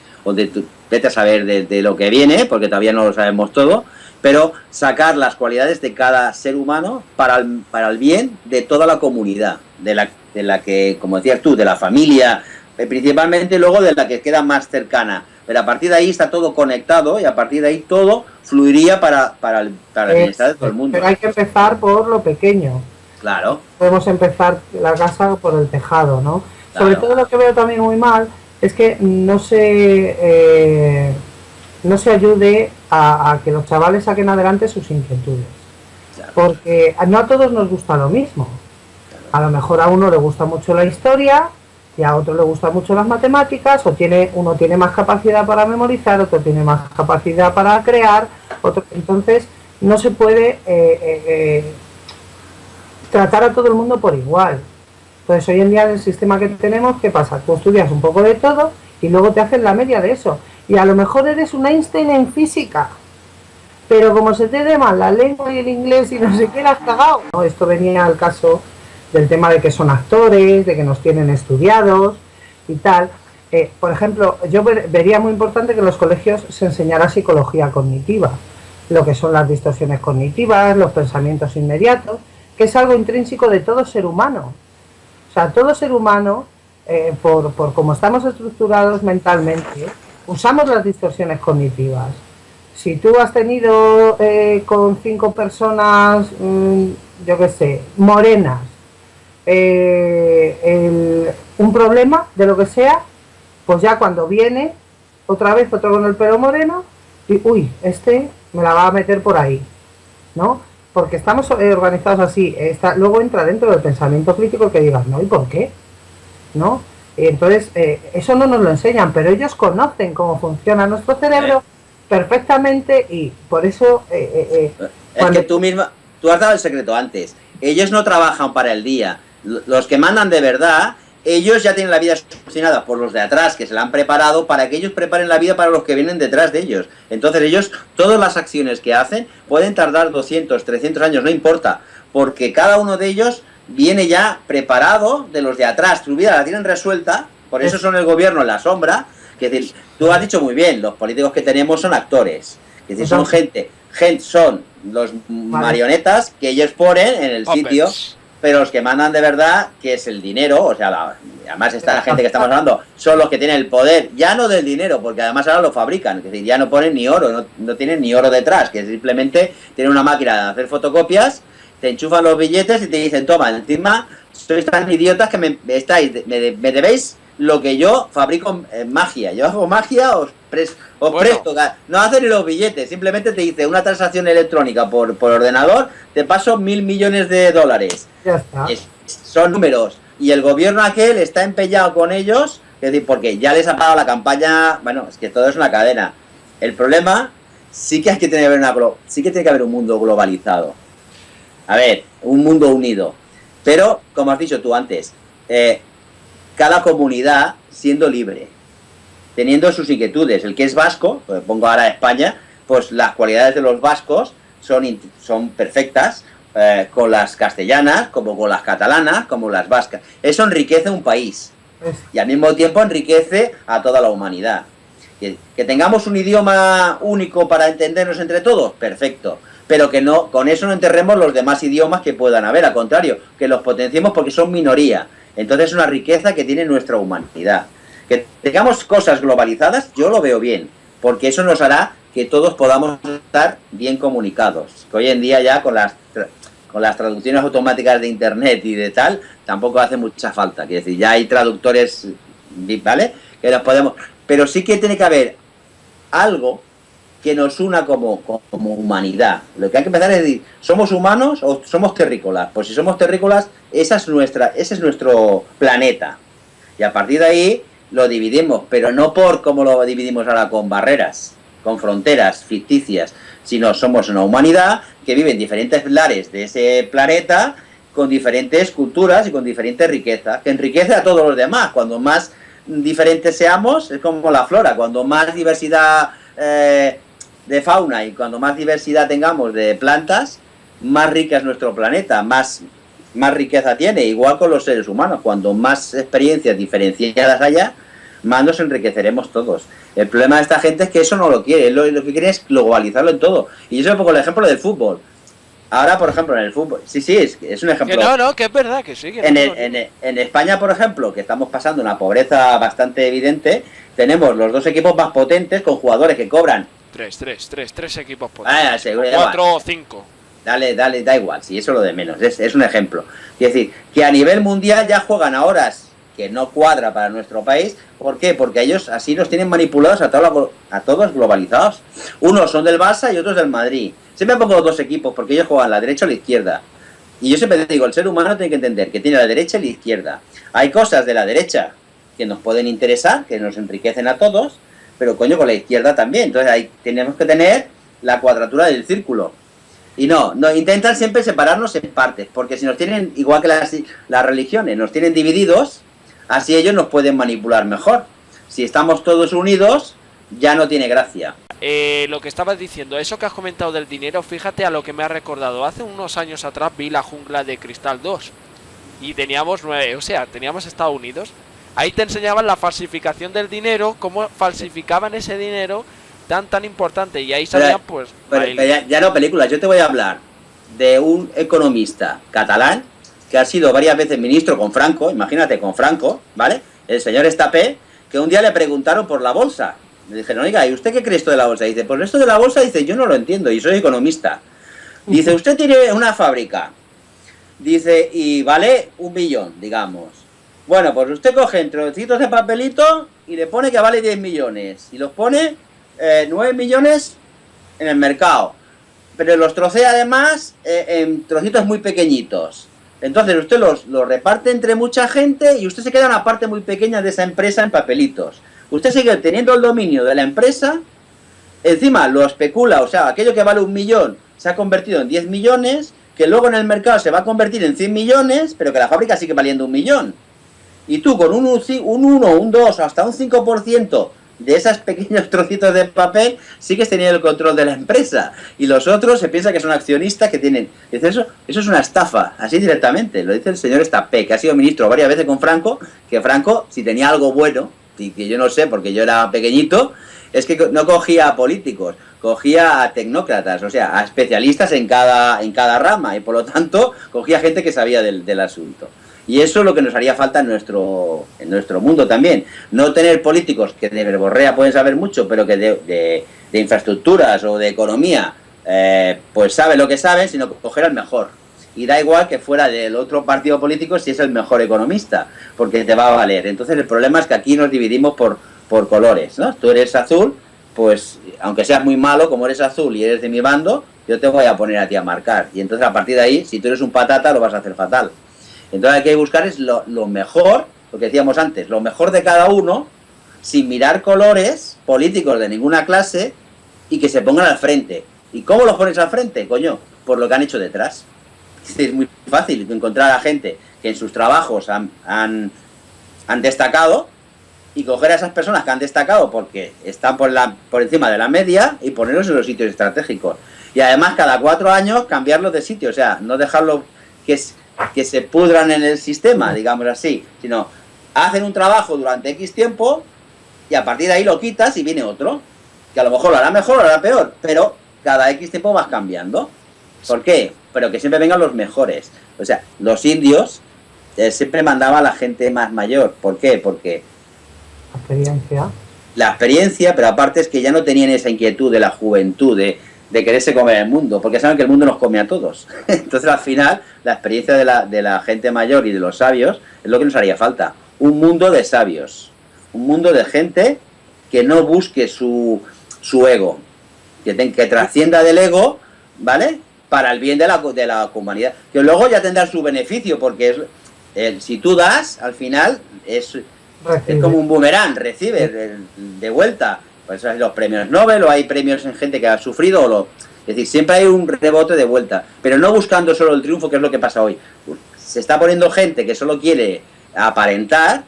vete a saber de lo que viene, porque todavía no lo sabemos todo, pero sacar las cualidades de cada ser humano para el bien de toda la comunidad, de la que, como decías tú, de la familia, principalmente luego de la que queda más cercana. Pero a partir de ahí está todo conectado y a partir de ahí todo fluiría para el bienestar de todo el mundo. Pero hay que empezar por lo pequeño. Claro. Podemos empezar la casa por el tejado, ¿no? Claro. Sobre todo lo que veo también muy mal es que no se ayude a que los chavales saquen adelante sus inquietudes. Claro. Porque no a todos nos gusta lo mismo. A lo mejor a uno le gusta mucho la historia y a otro le gusta mucho las matemáticas, uno tiene más capacidad para memorizar, otro tiene más capacidad para crear, entonces no se puede tratar a todo el mundo por igual. Entonces hoy en día en el sistema que tenemos, ¿qué pasa? Tú estudias un poco de todo y luego te hacen la media de eso. Y a lo mejor eres un Einstein en física, pero como se te dé mal la lengua y el inglés y no sé qué, la has cagado. No, esto venía al caso del tema de que son actores, de que nos tienen estudiados y tal. Por ejemplo, yo vería muy importante que en los colegios se enseñara psicología cognitiva, lo que son las distorsiones cognitivas, los pensamientos inmediatos, que es algo intrínseco de todo ser humano. O sea, todo ser humano, por cómo estamos estructurados mentalmente, usamos las distorsiones cognitivas. Si tú has tenido con 5 personas, yo qué sé, morenas, un problema de lo que sea, pues ya cuando viene otra vez otro con el pelo moreno y uy, este me la va a meter por ahí, ¿no? Porque estamos organizados así. Luego entra dentro del pensamiento crítico que digas, ¿no? ¿Y por qué? ¿No? Y entonces eso no nos lo enseñan, pero ellos conocen cómo funciona nuestro cerebro perfectamente y por eso es que tú has dado el secreto antes. Ellos no trabajan para el día. Los que mandan de verdad, ellos ya tienen la vida solucionada por los de atrás que se la han preparado para que ellos preparen la vida para los que vienen detrás de ellos. Entonces ellos, todas las acciones que hacen pueden tardar 200, 300 años, no importa, porque cada uno de ellos viene ya preparado de los de atrás. Tu vida la tienen resuelta, por eso son el gobierno en la sombra. Que decir, tú has dicho muy bien, los políticos que tenemos son actores, que decir, son gente, son los marionetas que ellos ponen en el sitio. Pero los que mandan de verdad, que es el dinero, o sea, además esta gente que estamos hablando, son los que tienen el poder, ya no del dinero, porque además ahora lo fabrican, es decir, ya no ponen ni oro, no tienen ni oro detrás, que simplemente tienen una máquina de hacer fotocopias, te enchufan los billetes y te dicen, toma, encima sois tan idiotas que me debéis lo que yo fabrico en magia. Yo hago magia, os presto. No hacen ni los billetes, simplemente te dice una transacción electrónica por ordenador, te paso $1.000 millones. Ya está. Son números. Y el gobierno aquel está empeñado con ellos, es decir, porque ya les ha pagado la campaña. Bueno, es que todo es una cadena. El problema sí que tiene que haber un mundo globalizado. A ver, un mundo unido. Pero, como has dicho tú antes, cada comunidad siendo libre, teniendo sus inquietudes. El que es vasco, pues pongo ahora a España, pues las cualidades de los vascos son perfectas, con las castellanas, como con las catalanas, como las vascas. Eso enriquece un país y al mismo tiempo enriquece a toda la humanidad. Que tengamos un idioma único para entendernos entre todos, perfecto. Pero que no, con eso no enterremos los demás idiomas que puedan haber, al contrario, que los potenciemos porque son minoría. Entonces es una riqueza que tiene nuestra humanidad. Que tengamos cosas globalizadas, yo lo veo bien, porque eso nos hará que todos podamos estar bien comunicados. Que hoy en día ya con las traducciones automáticas de internet y de tal, tampoco hace mucha falta. Quiere decir, ya hay traductores, ¿vale?, que nos podemos... Pero sí que tiene que haber algo que nos una como humanidad. Lo que hay que empezar es decir, ¿somos humanos o somos terrícolas? Pues si somos terrícolas, ese es nuestro planeta. Y a partir de ahí lo dividimos, pero no por como lo dividimos ahora con barreras, con fronteras ficticias, sino somos una humanidad que vive en diferentes lares de ese planeta, con diferentes culturas y con diferentes riquezas, que enriquece a todos los demás. Cuando más diferentes seamos, es como la flora, cuando más diversidad de fauna y cuando más diversidad tengamos de plantas, más rica es nuestro planeta, más riqueza tiene, igual con los seres humanos. Cuando más experiencias diferenciadas haya, más nos enriqueceremos todos. El problema de esta gente es que eso no lo quiere, lo que quiere es globalizarlo en todo. Y yo pongo el ejemplo del fútbol. Ahora, por ejemplo, en el fútbol, sí, es un ejemplo. Que que es verdad, que sí. En España, por ejemplo, que estamos pasando una pobreza bastante evidente, tenemos los dos equipos más potentes con jugadores que cobran. Tres equipos potentes. 4 o 5. Dale, da igual, si eso es lo de menos, es un ejemplo. Es decir, que a nivel mundial ya juegan a horas que no cuadra para nuestro país. ¿Por qué? Porque ellos así nos tienen manipulados a todos globalizados. Unos son del Barça y otros del Madrid. Siempre pongo dos equipos porque ellos juegan la derecha o la izquierda. Y yo siempre digo, el ser humano tiene que entender que tiene la derecha y la izquierda. Hay cosas de la derecha que nos pueden interesar, que nos enriquecen a todos, pero coño, con la izquierda también. Entonces ahí tenemos que tener la cuadratura del círculo. Y no intentan siempre separarnos en partes, porque si nos tienen, igual que las religiones, nos tienen divididos, así ellos nos pueden manipular mejor. Si estamos todos unidos, ya no tiene gracia. Lo que estabas diciendo, eso que has comentado del dinero, fíjate a lo que me ha recordado. Hace unos años atrás vi La Jungla de Cristal 2 y teníamos teníamos Estados Unidos. Ahí te enseñaban la falsificación del dinero, cómo falsificaban ese dinero tan importante, y ahí salían pero ya no películas. Yo te voy a hablar de un economista catalán que ha sido varias veces ministro con Franco, imagínate, con Franco, ¿vale? El señor Estapé, que un día le preguntaron por la bolsa. Le dijeron, oiga, ¿y usted qué cree esto de la bolsa? Dice, pues esto de la bolsa, dice, yo no lo entiendo y soy economista. Dice, usted tiene una fábrica, dice, y vale 1 millón, digamos. Bueno, pues usted coge trocitos de papelito y le pone que vale 10 millones. Y los pone 9 millones en el mercado. Pero los trocea además en trocitos muy pequeñitos. Entonces usted los reparte entre mucha gente y usted se queda una parte muy pequeña de esa empresa en papelitos. Usted sigue teniendo el dominio de la empresa, encima lo especula, o sea, aquello que vale 1 millón se ha convertido en 10 millones, que luego en el mercado se va a convertir en 100 millones, pero que la fábrica sigue valiendo 1 millón. Y tú con un 1, un 2, hasta un 5% de esos pequeños trocitos de papel sigues teniendo el control de la empresa. Y los otros se piensa que son accionistas que tienen... Dice, eso es una estafa, así directamente. Lo dice el señor Estapé, que ha sido ministro varias veces con Franco, que Franco, si tenía algo bueno, y que yo no sé porque yo era pequeñito, es que no cogía a políticos, cogía a tecnócratas, o sea, a especialistas en cada rama, y por lo tanto cogía gente que sabía del asunto. Y eso es lo que nos haría falta en nuestro mundo también. No tener políticos que de verborrea pueden saber mucho, pero que de infraestructuras o de economía pues saben lo que saben, sino coger al mejor. Y da igual que fuera del otro partido político si es el mejor economista, porque te va a valer. Entonces el problema es que aquí nos dividimos por colores, ¿no? Tú eres azul, pues aunque seas muy malo, como eres azul y eres de mi bando, yo te voy a poner a ti a marcar. Y entonces a partir de ahí, si tú eres un patata, lo vas a hacer fatal. Entonces hay que buscar es lo mejor, lo que decíamos antes, lo mejor de cada uno, sin mirar colores políticos de ninguna clase y que se pongan al frente. ¿Y cómo los pones al frente, coño? Por lo que han hecho detrás. Es muy fácil encontrar a gente que en sus trabajos han destacado y coger a esas personas que han destacado porque están por encima de la media y ponerlos en los sitios estratégicos. Y además cada 4 años cambiarlos de sitio, o sea, no dejarlos que se pudran en el sistema, digamos así, sino hacen un trabajo durante X tiempo y a partir de ahí lo quitas y viene otro, que a lo mejor lo hará mejor o lo hará peor, pero cada X tiempo vas cambiando. ¿Por qué? Pero que siempre vengan los mejores. O sea, los indios siempre mandaban a la gente más mayor. ¿Por qué? Porque la experiencia, pero aparte es que ya no tenían esa inquietud de la juventud, de quererse comer el mundo, porque saben que el mundo nos come a todos. Entonces al final la experiencia de la gente mayor y de los sabios es lo que nos haría falta, un mundo de sabios, un mundo de gente que no busque su ego, que trascienda del ego, ¿vale? Para el bien de la comunidad, que luego ya tendrá su beneficio, porque si tú das, al final es como un boomerang, recibes de vuelta, pues los premios Nobel, o hay premios en gente que ha sufrido, es decir, siempre hay un rebote de vuelta, pero no buscando solo el triunfo, que es lo que pasa hoy. Se está poniendo gente que solo quiere aparentar,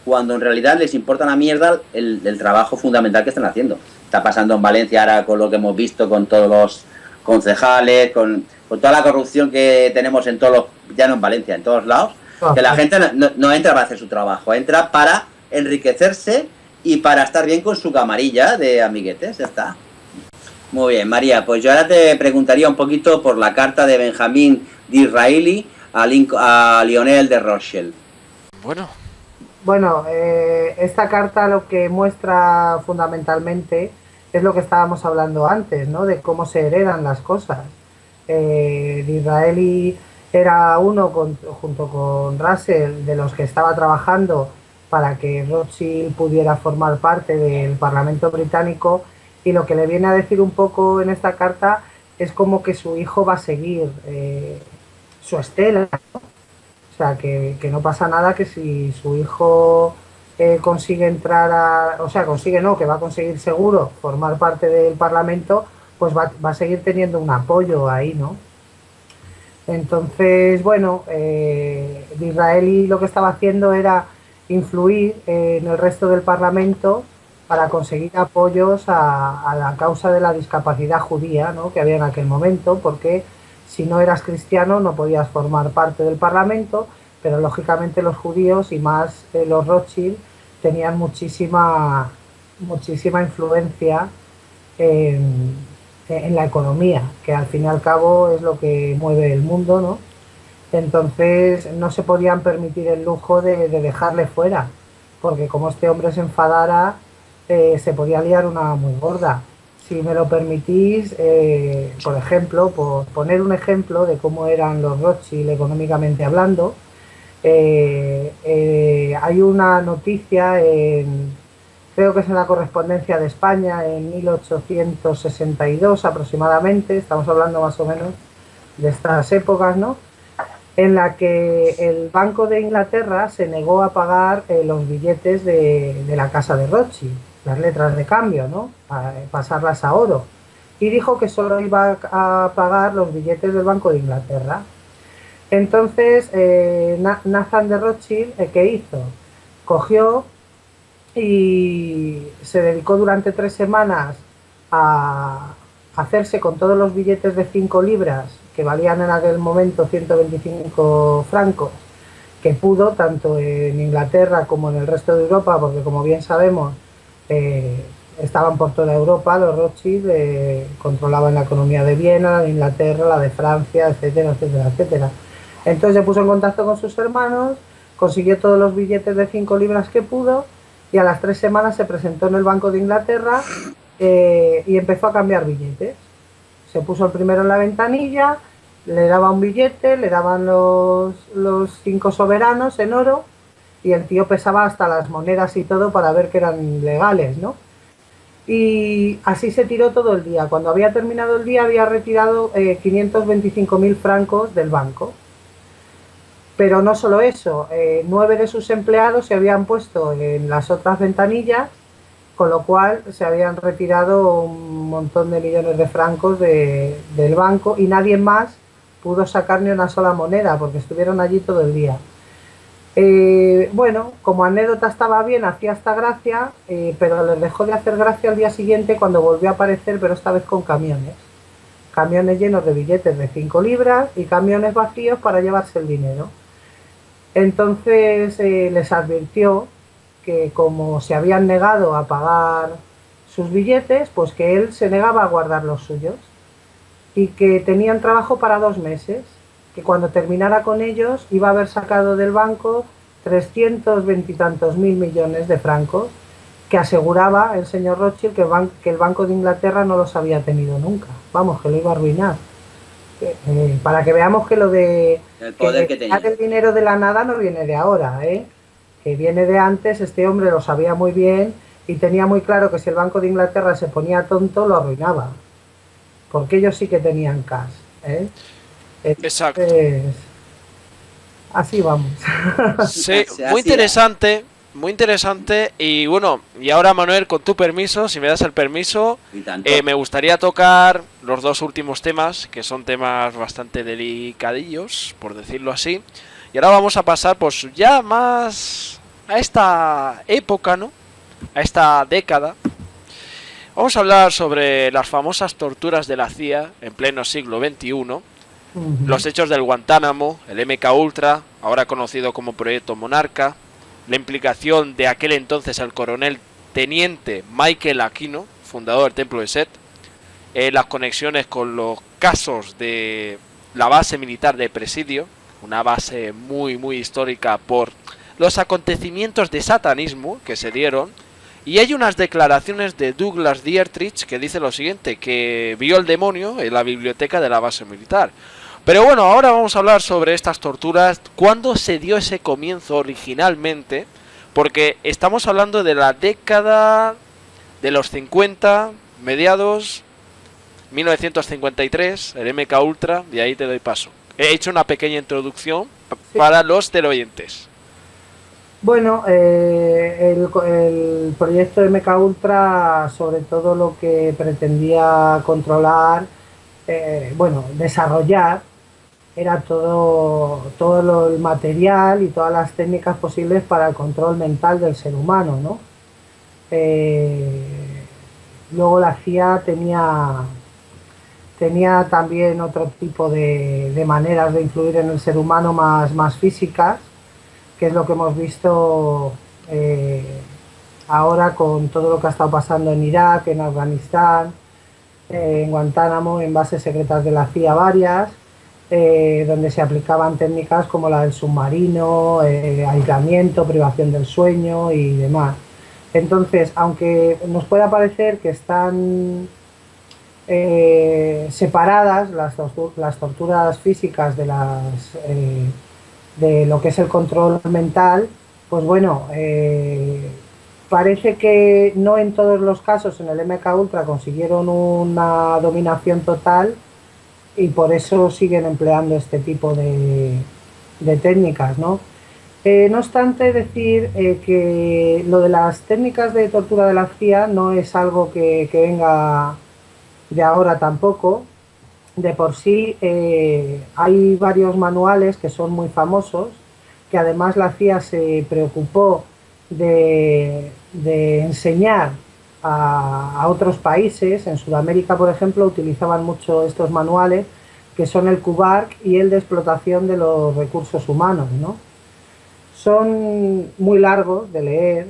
cuando en realidad les importa una mierda el trabajo fundamental que están haciendo. Está pasando en Valencia ahora con lo que hemos visto, con todos los concejales, con toda la corrupción que tenemos en todos los, ya no en Valencia, en todos lados, que la gente no entra para hacer su trabajo, entra para enriquecerse y para estar bien con su camarilla de amiguetes, ya está. Muy bien, María, pues yo ahora te preguntaría un poquito por la carta de Benjamín Disraeli a Lionel de Rothschild. Bueno, esta carta lo que muestra fundamentalmente es lo que estábamos hablando antes, ¿no? De cómo se heredan las cosas. Disraeli era uno, junto con Russell, de los que estaba trabajando para que Rothschild pudiera formar parte del Parlamento británico, y lo que le viene a decir un poco en esta carta es como que su hijo va a seguir su estela, ¿no? O sea, que no pasa nada, que si su hijo consigue entrar que va a conseguir seguro formar parte del Parlamento, pues va a seguir teniendo un apoyo ahí, ¿no? Entonces, bueno, Disraeli lo que estaba haciendo era influir en el resto del Parlamento para conseguir apoyos a la causa de la discapacidad judía, ¿no?, que había en aquel momento, porque si no eras cristiano no podías formar parte del Parlamento, pero lógicamente los judíos y más los Rothschild tenían muchísima influencia en la economía, que al fin y al cabo es lo que mueve el mundo, ¿no? Entonces no se podían permitir el lujo de dejarle fuera, porque como este hombre se enfadara, se podía liar una muy gorda. Si me lo permitís, por ejemplo, por poner un ejemplo de cómo eran los Rothschild económicamente hablando, hay una noticia, creo que es en la Correspondencia de España, en 1862 aproximadamente, estamos hablando más o menos de estas épocas, ¿no?, en la que el Banco de Inglaterra se negó a pagar los billetes de la casa de Rothschild, las letras de cambio, ¿no?, a pasarlas a oro, y dijo que solo iba a pagar los billetes del Banco de Inglaterra. Entonces Nathan de Rothschild, ¿qué hizo? Cogió y se dedicó durante 3 semanas a hacerse con todos los billetes de 5 libras, que valían en aquel momento 125 francos, que pudo, tanto en Inglaterra como en el resto de Europa, porque como bien sabemos, estaban por toda Europa, los Rothschild controlaban la economía de Viena, la de Inglaterra, la de Francia, etcétera, etcétera, etcétera. Entonces se puso en contacto con sus hermanos, consiguió todos los billetes de 5 libras que pudo, y a las 3 semanas se presentó en el Banco de Inglaterra y empezó a cambiar billetes. Se puso el primero en la ventanilla, le daba un billete, le daban los 5 soberanos en oro, y el tío pesaba hasta las monedas y todo para ver que eran legales, ¿no? Y así se tiró todo el día. Cuando había terminado el día había retirado 525.000 francos del banco. Pero no solo eso, 9 de sus empleados se habían puesto en las otras ventanillas, con lo cual se habían retirado un montón de millones de francos del banco, y nadie más pudo sacar ni una sola moneda porque estuvieron allí todo el día. Bueno, como anécdota estaba bien, hacía hasta gracia, pero les dejó de hacer gracia al día siguiente cuando volvió a aparecer, pero esta vez con camiones. Camiones llenos de billetes de 5 libras y camiones vacíos para llevarse el dinero. Entonces les advirtió que como se habían negado a pagar sus billetes, pues que él se negaba a guardar los suyos y que tenían trabajo para 2 meses, que cuando terminara con ellos iba a haber sacado del banco 320 y tantos mil millones de francos, que aseguraba el señor Rothschild que el Banco de Inglaterra no los había tenido nunca, vamos, que lo iba a arruinar. Para que veamos que lo de el poder que tenía, el dinero de la nada no viene de ahora, que viene de antes, este hombre lo sabía muy bien y tenía muy claro que si el Banco de Inglaterra se ponía tonto, lo arruinaba, porque ellos sí que tenían cash, ¿eh? Exacto. Entonces, así vamos. Sí, Así era. muy interesante. Y bueno, y ahora Manuel, con tu permiso, si me das el permiso, Y tanto. me gustaría tocar los dos últimos temas, que son temas bastante delicadillos, por decirlo así. Y ahora vamos a pasar, pues ya más a esta época, ¿no? A esta década. Vamos a hablar sobre las famosas torturas de la CIA en pleno siglo XXI, los hechos del Guantánamo, el MK Ultra, ahora conocido como Proyecto Monarca, la implicación de aquel entonces el coronel teniente Michael Aquino, fundador del Templo de Set, las conexiones con los casos de la base militar de Presidio, una base muy histórica por los acontecimientos de satanismo que se dieron. Y hay unas declaraciones de Douglas Dietrich que dice lo siguiente, que vio el demonio en la biblioteca de la base militar. Pero bueno, ahora vamos a hablar sobre estas torturas, cuándo se dio ese comienzo originalmente, porque estamos hablando de la década de los 50, mediados 1953, el MK Ultra, y ahí te doy paso. He hecho una pequeña introducción Sí. para los teleoyentes. Bueno, el proyecto MK Ultra, sobre todo lo que pretendía controlar, desarrollar, era todo el material y todas las técnicas posibles para el control mental del ser humano, ¿no? Luego la CIA tenía también otro tipo de maneras de influir en el ser humano más físicas, que es lo que hemos visto ahora con todo lo que ha estado pasando en Irak, en Afganistán, en Guantánamo, en bases secretas de la CIA varias, donde se aplicaban técnicas como la del submarino, aislamiento, privación del sueño y demás. Entonces, aunque nos pueda parecer que están separadas las torturas físicas de lo que es el control mental, pues bueno, parece que no en todos los casos en el MK Ultra consiguieron una dominación total y por eso siguen empleando este tipo de técnicas, ¿no? No obstante, decir que lo de las técnicas de tortura de la CIA no es algo que venga de ahora tampoco. De por sí hay varios manuales que son muy famosos, que además la CIA se preocupó de enseñar a otros países. En Sudamérica, por ejemplo, utilizaban mucho estos manuales, que son el QBARC y el de explotación de los recursos humanos, ¿no? Son muy largos de leer.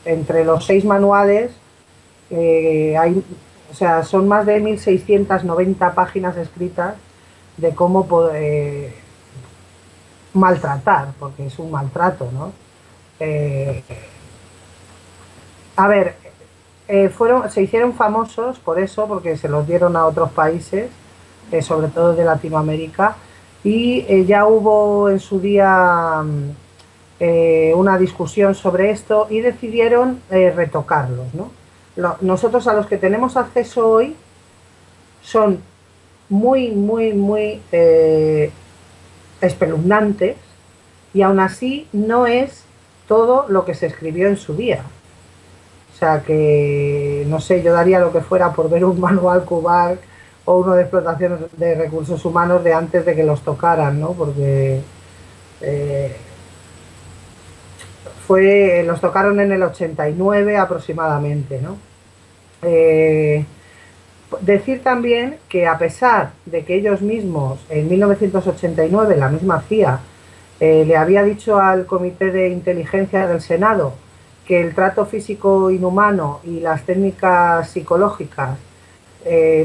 Entre los 6 manuales son más de 1690 páginas escritas de cómo poder maltratar, porque es un maltrato, ¿no? Se hicieron famosos por eso, porque se los dieron a otros países, sobre todo de Latinoamérica, y ya hubo en su día una discusión sobre esto y decidieron retocarlos, ¿no? Nosotros a los que tenemos acceso hoy son muy espeluznantes, y aún así no es todo lo que se escribió en su día. O sea que, no sé, yo daría lo que fuera por ver un manual QBARC o uno de explotación de recursos humanos de antes de que los tocaran, ¿no? Porque los tocaron en el 89 aproximadamente, ¿no? Decir también que a pesar de que ellos mismos en 1989, la misma CIA, le había dicho al Comité de Inteligencia del Senado que el trato físico inhumano y las técnicas psicológicas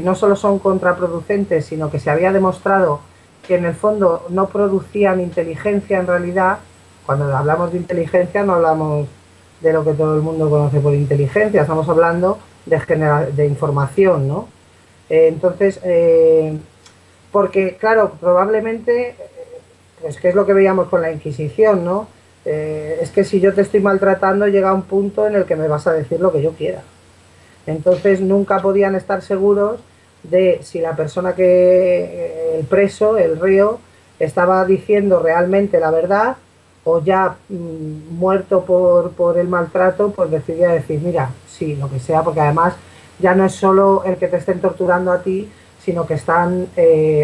no solo son contraproducentes, sino que se había demostrado que en el fondo no producían inteligencia en realidad. Cuando hablamos de inteligencia no hablamos de lo que todo el mundo conoce por inteligencia, estamos hablando de información, ¿no? Entonces, porque claro, probablemente, pues qué es lo que veíamos con la Inquisición, ¿no? Es que si yo te estoy maltratando llega un punto en el que me vas a decir lo que yo quiera. Entonces nunca podían estar seguros de si la persona el preso, el reo, estaba diciendo realmente la verdad o ya muerto por el maltrato, pues decidía decir, mira, sí, lo que sea, porque además ya no es solo el que te estén torturando a ti, sino que están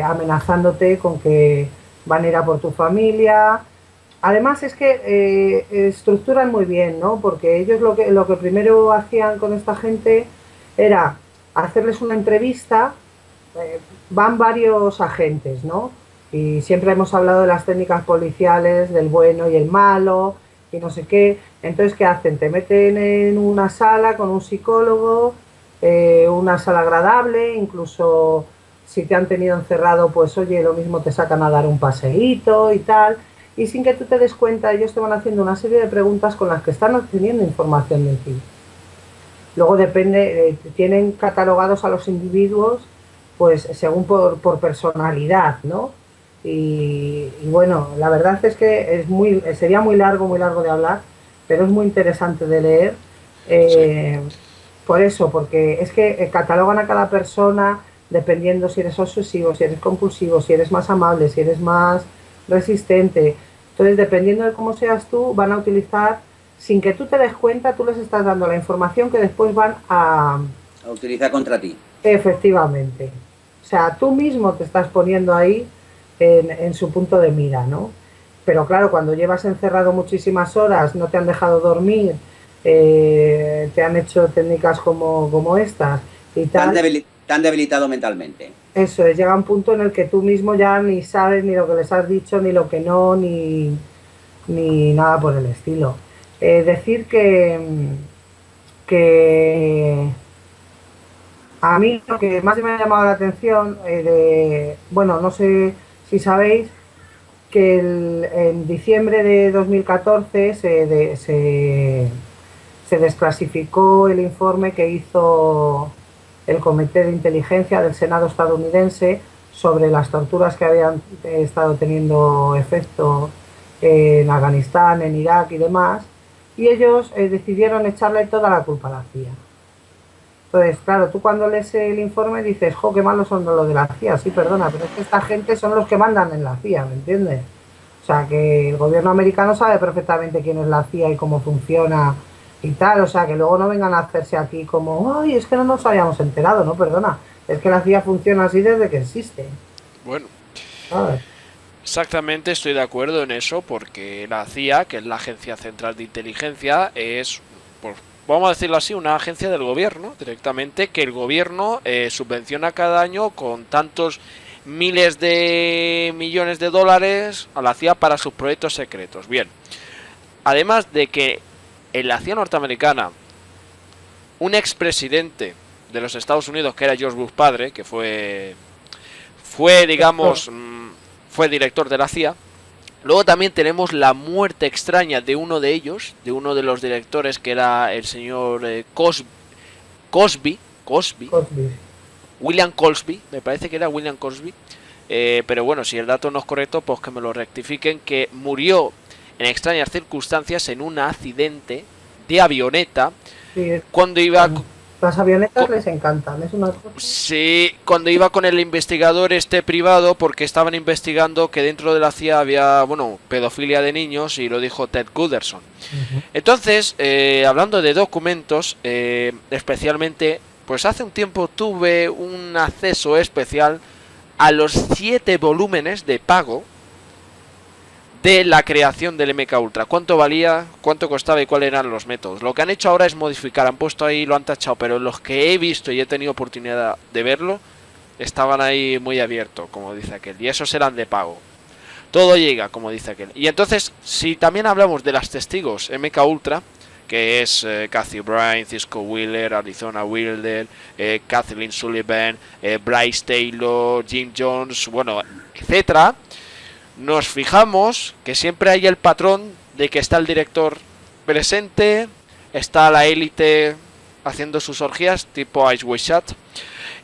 amenazándote con que van a ir a por tu familia. Además es que estructuran muy bien, ¿no? Porque ellos lo que primero hacían con esta gente era hacerles una entrevista. Van varios agentes, ¿no? Y siempre hemos hablado de las técnicas policiales, del bueno y el malo, y no sé qué. Entonces, ¿qué hacen? Te meten en una sala con un psicólogo, una sala agradable, incluso si te han tenido encerrado, pues oye, lo mismo te sacan a dar un paseíto y tal. Y sin que tú te des cuenta, ellos te van haciendo una serie de preguntas con las que están obteniendo información de ti. Luego depende, tienen catalogados a los individuos pues según por personalidad, ¿no? Y bueno, la verdad es que sería muy largo de hablar, pero es muy interesante de leer. Sí. Por eso, porque es que catalogan a cada persona dependiendo si eres obsesivo, si eres compulsivo, si eres más amable, si eres más resistente. Entonces, dependiendo de cómo seas tú, van a utilizar, sin que tú te des cuenta, tú les estás dando la información que después van a utilizar contra ti. Efectivamente. O sea, tú mismo te estás poniendo ahí en su punto de mira, ¿no? Pero claro, cuando llevas encerrado muchísimas horas, no te han dejado dormir, te han hecho técnicas como estas y tal. Tan debilitado mentalmente. Eso es, llega un punto en el que tú mismo ya ni sabes ni lo que les has dicho, ni lo que no, ni nada por el estilo. Decir que a mí lo que más me ha llamado la atención, bueno, no sé si sabéis que en diciembre de 2014 se desclasificó el informe que hizo el Comité de Inteligencia del Senado estadounidense sobre las torturas que habían estado teniendo efecto en Afganistán, en Irak y demás, y ellos decidieron echarle toda la culpa a la CIA. Entonces, claro, tú cuando lees el informe dices, jo, qué malos son los de la CIA, sí, perdona, pero es que esta gente son los que mandan en la CIA, ¿me entiendes? O sea, que el gobierno americano sabe perfectamente quién es la CIA y cómo funciona y tal, o sea, que luego no vengan a hacerse aquí como, ay, es que no nos habíamos enterado, no, perdona, es que la CIA funciona así desde que existe. Bueno, ¿sabes? Exactamente, estoy de acuerdo en eso, porque la CIA, que es la Agencia Central de Inteligencia, es, pues, vamos a decirlo así, una agencia del gobierno, directamente, que el gobierno subvenciona cada año con tantos miles de millones de dólares a la CIA para sus proyectos secretos. Bien, además de que en la CIA norteamericana, un expresidente de los Estados Unidos, que era George Bush padre, que fue digamos, fue director de la CIA. Luego también tenemos la muerte extraña de uno de ellos, de uno de los directores, que era el señor Cosby. William Cosby, me parece que era William Cosby. Pero bueno, si el dato no es correcto, pues que me lo rectifiquen, que murió en extrañas circunstancias en un accidente de avioneta. Sí, cuando iba... Las avionetas les encantan, es una cosa. Sí, cuando iba con el investigador privado, porque estaban investigando que dentro de la CIA había, bueno, pedofilia de niños, y lo dijo Ted Gunderson. Entonces, hablando de documentos, especialmente, pues hace un tiempo tuve un acceso especial a los 7 volúmenes de pago de la creación del MK Ultra. ¿Cuánto valía? ¿Cuánto costaba? ¿Y cuáles eran los métodos? Lo que han hecho ahora es modificar, han puesto ahí, lo han tachado, pero los que he visto y he tenido oportunidad de verlo, estaban ahí muy abiertos, como dice aquel, y esos eran de pago. Todo llega, como dice aquel. Y entonces, si también hablamos de las testigos MK Ultra, que es Cathy O'Brien, Cisco Wheeler, Arizona Wilder, Kathleen Sullivan, Bryce Taylor, Jim Jones, bueno, etcétera, nos fijamos que siempre hay el patrón de que está el director presente, está la élite haciendo sus orgías tipo Ice White Shot,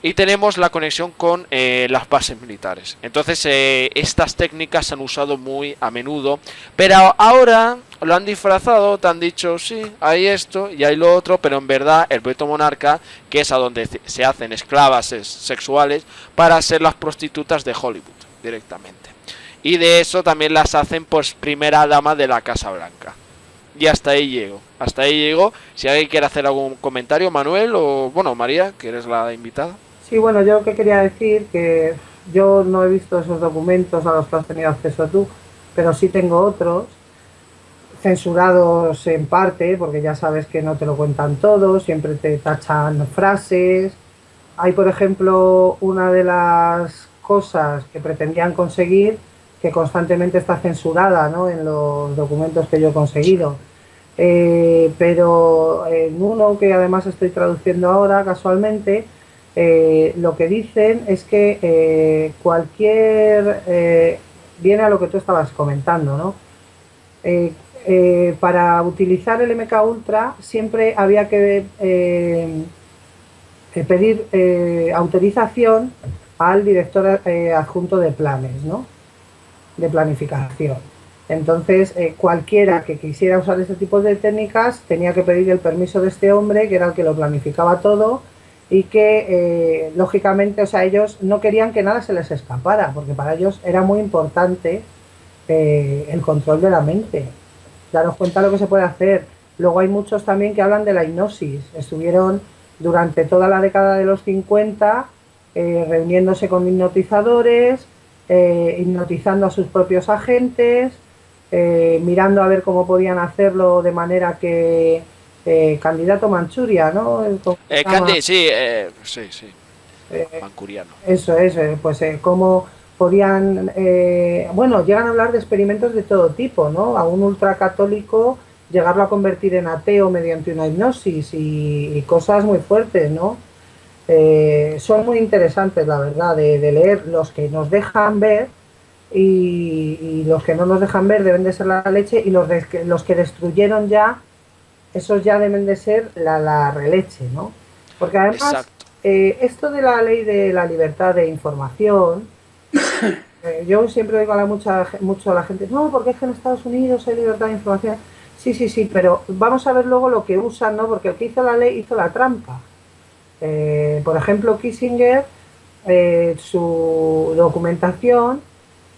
y tenemos la conexión con las bases militares. Entonces estas técnicas se han usado muy a menudo, pero ahora lo han disfrazado, te han dicho, sí, hay esto y hay lo otro, pero en verdad el proyecto Monarca, que es a donde se hacen esclavas sexuales para ser las prostitutas de Hollywood directamente. Y de eso también las hacen pues primera dama de la Casa Blanca. Y hasta ahí llego. Hasta ahí llego. Si alguien quiere hacer algún comentario, Manuel o, bueno, María, que eres la invitada. Sí, bueno, yo que quería decir que yo no he visto esos documentos a los que has tenido acceso tú, pero sí tengo otros, censurados en parte, porque ya sabes que no te lo cuentan todo, siempre te tachan frases. Hay, por ejemplo, una de las cosas que pretendían conseguir que constantemente está censurada, ¿no?, en los documentos que yo he conseguido. Pero en uno que además estoy traduciendo ahora casualmente, lo que dicen es que viene a lo que tú estabas comentando, ¿no? Para utilizar el MK Ultra siempre había que pedir autorización al director adjunto de planes, ¿no?, de planificación. Entonces, cualquiera que quisiera usar este tipo de técnicas tenía que pedir el permiso de este hombre, que era el que lo planificaba todo, y que, lógicamente, o sea, ellos no querían que nada se les escapara, porque para ellos era muy importante el control de la mente. Daros cuenta lo que se puede hacer. Luego hay muchos también que hablan de la hipnosis. Estuvieron durante toda la década de los 50 reuniéndose con hipnotizadores, hipnotizando a sus propios agentes, mirando a ver cómo podían hacerlo de manera que candidato Manchuria, ¿no? Candy, sí, sí. Mancuriano. Eso es, pues cómo podían, bueno, llegan a hablar de experimentos de todo tipo, ¿no? A un ultracatólico llegarlo a convertir en ateo mediante una hipnosis y cosas muy fuertes, ¿no? Son muy interesantes, la verdad, de leer. Los que nos dejan ver y los que no nos dejan ver deben de ser la leche, y los que destruyeron ya, esos ya deben de ser la releche, ¿no? Porque además, esto de la ley de la libertad de información, yo siempre digo mucho a la gente, no, porque es que en Estados Unidos hay libertad de información. Sí, pero vamos a ver luego lo que usan, ¿no? Porque el que hizo la ley hizo la trampa. Por ejemplo, Kissinger, su documentación,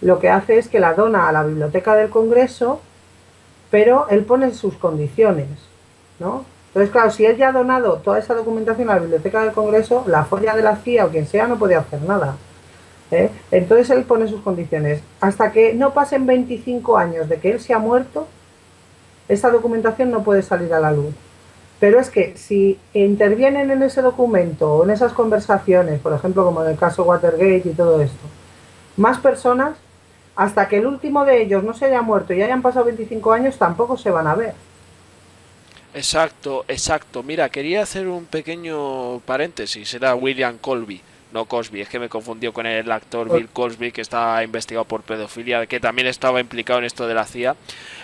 lo que hace es que la dona a la Biblioteca del Congreso, pero él pone sus condiciones, ¿no? Entonces, claro, si él ya ha donado toda esa documentación a la Biblioteca del Congreso, la folla de la CIA o quien sea no puede hacer nada. Entonces él pone sus condiciones. Hasta que no pasen 25 años de que él se ha muerto, esa documentación no puede salir a la luz. Pero es que si intervienen en ese documento o en esas conversaciones, por ejemplo, como en el caso Watergate y todo esto, más personas, hasta que el último de ellos no se haya muerto y hayan pasado 25 años, tampoco se van a ver. Exacto. Mira, quería hacer un pequeño paréntesis. Era William Colby, no Cosby. Es que me confundió con el actor Bill Cosby, que está investigado por pedofilia, que también estaba implicado en esto de la CIA.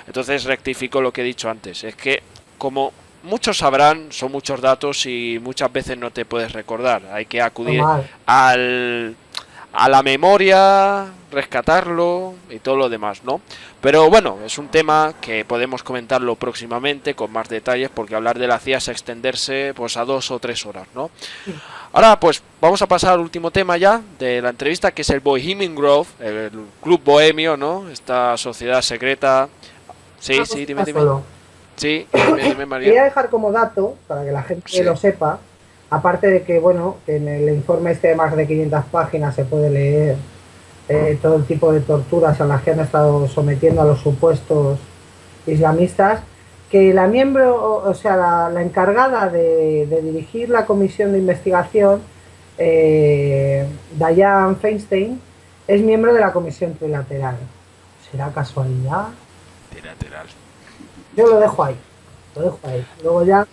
Entonces rectifico lo que he dicho antes. Es que, como muchos sabrán, son muchos datos y muchas veces no te puedes recordar. Hay que acudir a la memoria, rescatarlo y todo lo demás, ¿no? Pero bueno, es un tema que podemos comentarlo próximamente con más detalles, porque hablar de la CIA es extenderse pues a 2 o 3 horas, ¿no? Ahora pues vamos a pasar al último tema ya de la entrevista, que es el Bohemian Grove, el club bohemio, ¿no? Esta sociedad secreta. Sí, dime. Sí, dime, María. Quería dejar como dato, para que la gente lo sepa, aparte de que, bueno, que en el informe este de más de 500 páginas se puede leer todo el tipo de torturas a las que han estado sometiendo a los supuestos islamistas, que la miembro, o sea, la encargada de dirigir la comisión de investigación, Dianne Feinstein, es miembro de la comisión trilateral. ¿Será casualidad? Trilateral. Yo lo dejo ahí. Luego ya...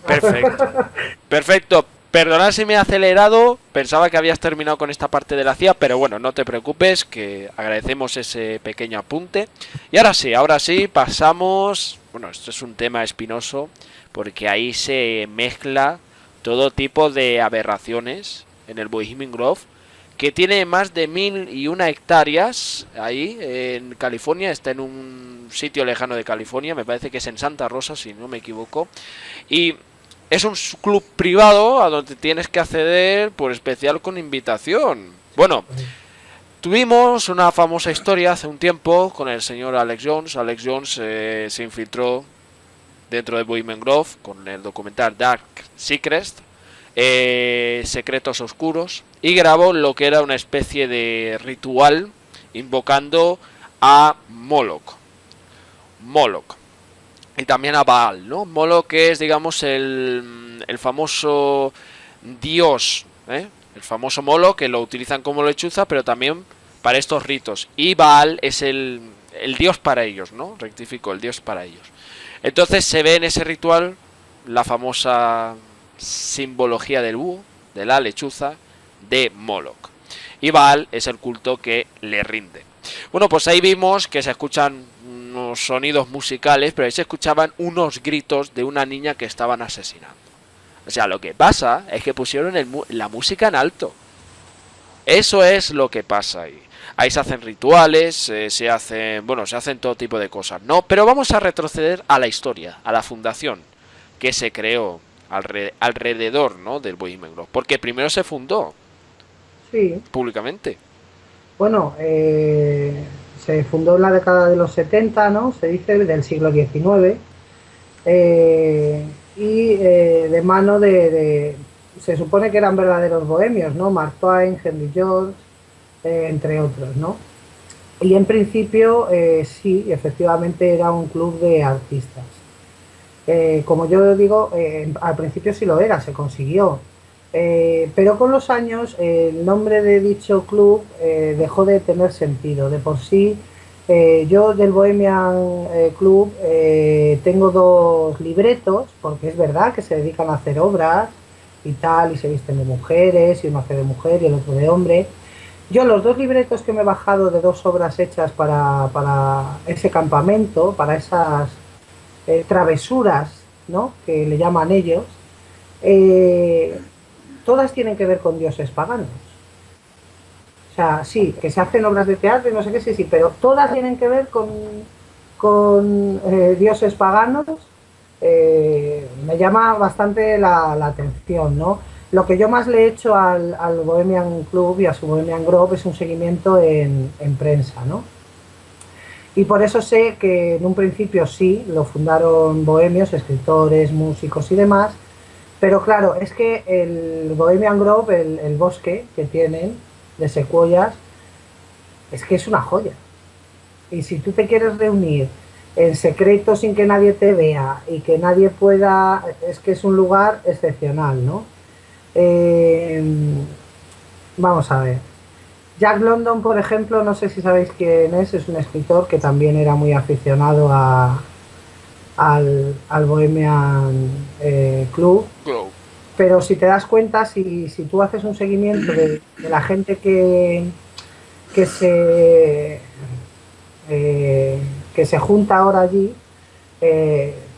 Perfecto. Perdonad si me he acelerado, pensaba que habías terminado con esta parte de la CIA, pero bueno, no te preocupes, que agradecemos ese pequeño apunte. Y ahora sí, pasamos... Bueno, esto es un tema espinoso, porque ahí se mezcla todo tipo de aberraciones en el Bohemian Grove, que tiene más de 1001 hectáreas ahí en California. Está en un sitio lejano de California, me parece que es en Santa Rosa, si no me equivoco. Y es un club privado a donde tienes que acceder por especial con invitación. Bueno, tuvimos una famosa historia hace un tiempo con el señor Alex Jones. Alex Jones se infiltró dentro de Bohemian Grove con el documental Dark Secrets, Secretos Oscuros, y grabó lo que era una especie de ritual invocando a Moloch y también a Baal, ¿no? Moloch es, digamos, el famoso dios, el famoso Moloch, que lo utilizan como lechuza, pero también para estos ritos, y Baal es el dios para ellos, ¿no? Rectifico, el dios para ellos. Entonces se ve en ese ritual la famosa simbología del búho, de la lechuza, de Moloch. Y Baal es el culto que le rinde. Bueno, pues ahí vimos que se escuchan unos sonidos musicales, pero ahí se escuchaban unos gritos de una niña que estaban asesinando. O sea, lo que pasa es que pusieron la música en alto. Eso es lo que pasa ahí. Ahí se hacen rituales, se hacen todo tipo de cosas, ¿no? Pero vamos a retroceder a la historia, a la fundación que se creó alrededor, ¿no?, del Bohemian Grove, porque primero se fundó públicamente. Bueno, se fundó en la década de los 70, ¿no? Se dice, del siglo XIX, de mano se supone que eran verdaderos bohemios, ¿no? Mark Twain, Henry George, entre otros, ¿no? Y en principio, sí, efectivamente era un club de artistas. Como yo digo, al principio sí lo era, se consiguió. Pero con los años el nombre de dicho club dejó de tener sentido. De por sí, yo del Bohemian Club tengo 2 libretos, porque es verdad que se dedican a hacer obras y tal, y se visten de mujeres, y uno hace de mujer y el otro de hombre. Yo los 2 libretos que me he bajado de 2 obras hechas para ese campamento, para esas travesuras, ¿no?, que le llaman ellos, todas tienen que ver con dioses paganos. O sea, sí, que se hacen obras de teatro y no sé qué, sí, pero todas tienen que ver con dioses paganos. Me llama bastante la atención, ¿no? Lo que yo más le he hecho al Bohemian Club y a su Bohemian Grove es un seguimiento en prensa, ¿no? Y por eso sé que en un principio sí, lo fundaron bohemios, escritores, músicos y demás, pero claro, es que el Bohemian Grove, el bosque que tienen de secuoyas, es que es una joya. Y si tú te quieres reunir en secreto sin que nadie te vea y que nadie pueda, es que es un lugar excepcional, ¿no? Vamos a ver. Jack London, por ejemplo, no sé si sabéis quién es un escritor que también era muy aficionado al Bohemian Club. Pero si te das cuenta, si tú haces un seguimiento de la gente que se junta ahora allí,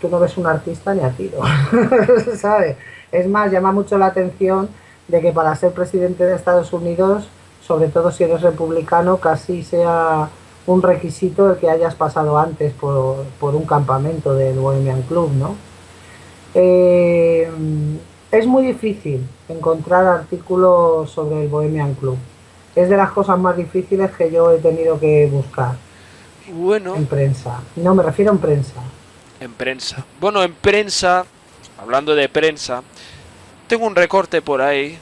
tú no ves un artista ni a tiro, ¿sabes? Es más, llama mucho la atención de que para ser presidente de Estados Unidos, sobre todo si eres republicano, casi sea un requisito el que hayas pasado antes por un campamento del Bohemian Club, ¿no? Es muy difícil encontrar artículos sobre el Bohemian Club. Es de las cosas más difíciles que yo he tenido que buscar. Bueno. En prensa. No, me refiero en prensa. En prensa. Bueno, en prensa, hablando de prensa, tengo un recorte por ahí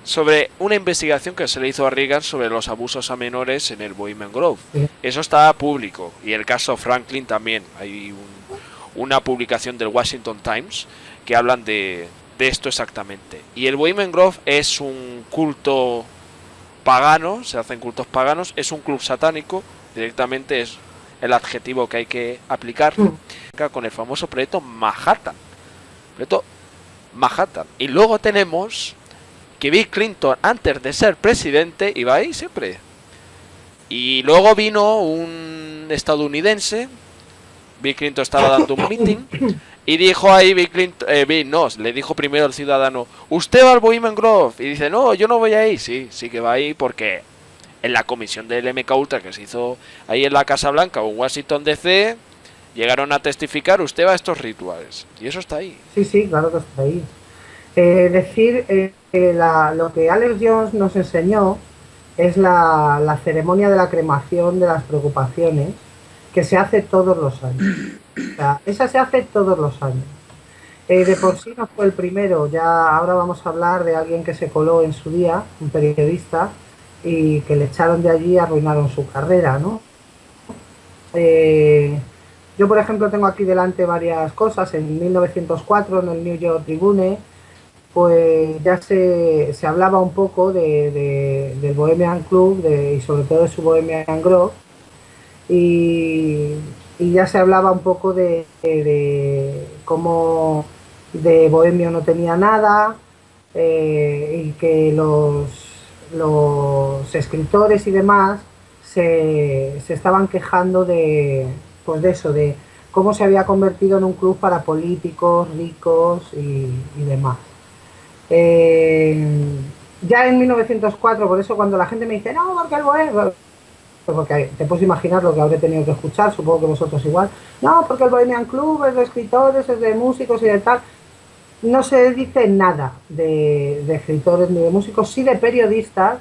sobre una investigación que se le hizo a Reagan sobre los abusos a menores en el Bohemian Grove. Sí. Eso está público. Y el caso Franklin también. Hay una publicación del Washington Times que hablan de esto exactamente. Y el Bohemian Grove es un culto pagano, se hacen cultos paganos, es un club satánico, directamente es el adjetivo que hay que aplicar, con el famoso proyecto Manhattan. Y luego tenemos que Bill Clinton, antes de ser presidente, iba ahí siempre. Y luego vino un estadounidense Bill Clinton estaba dando un meeting y dijo ahí Bill Clinton, le dijo primero al ciudadano, ¿usted va al Bohemian Grove? Y dice, no, yo no voy a ir. Sí, sí que va a ir porque en la comisión del MK Ultra que se hizo ahí en la Casa Blanca o en Washington DC, llegaron a testificar, usted va a estos rituales. Y eso está ahí. Sí, sí, claro que está ahí. Lo que Alex Jones nos enseñó es la ceremonia de la cremación de las preocupaciones, que se hace todos los años. O sea, esa se hace todos los años. De por sí no fue el primero, ya ahora vamos a hablar de alguien que se coló en su día, un periodista, y que le echaron de allí y arruinaron su carrera, ¿no? Yo, por ejemplo, tengo aquí delante varias cosas. En 1904, en el New York Tribune, pues ya se hablaba un poco del Bohemian Club y sobre todo de su Bohemian Grove, y ya se hablaba un poco de cómo de bohemio no tenía nada, y que los escritores y demás se estaban quejando pues de eso, de cómo se había convertido en un club para políticos, ricos y demás. Ya en 1904, por eso cuando la gente me dice, no, porque el bohemio, porque te puedes imaginar lo que habré tenido que escuchar, supongo que vosotros igual, no, porque el Bohemian Club es de escritores, es de músicos y de tal. No se dice nada de escritores ni de músicos, sí de periodistas,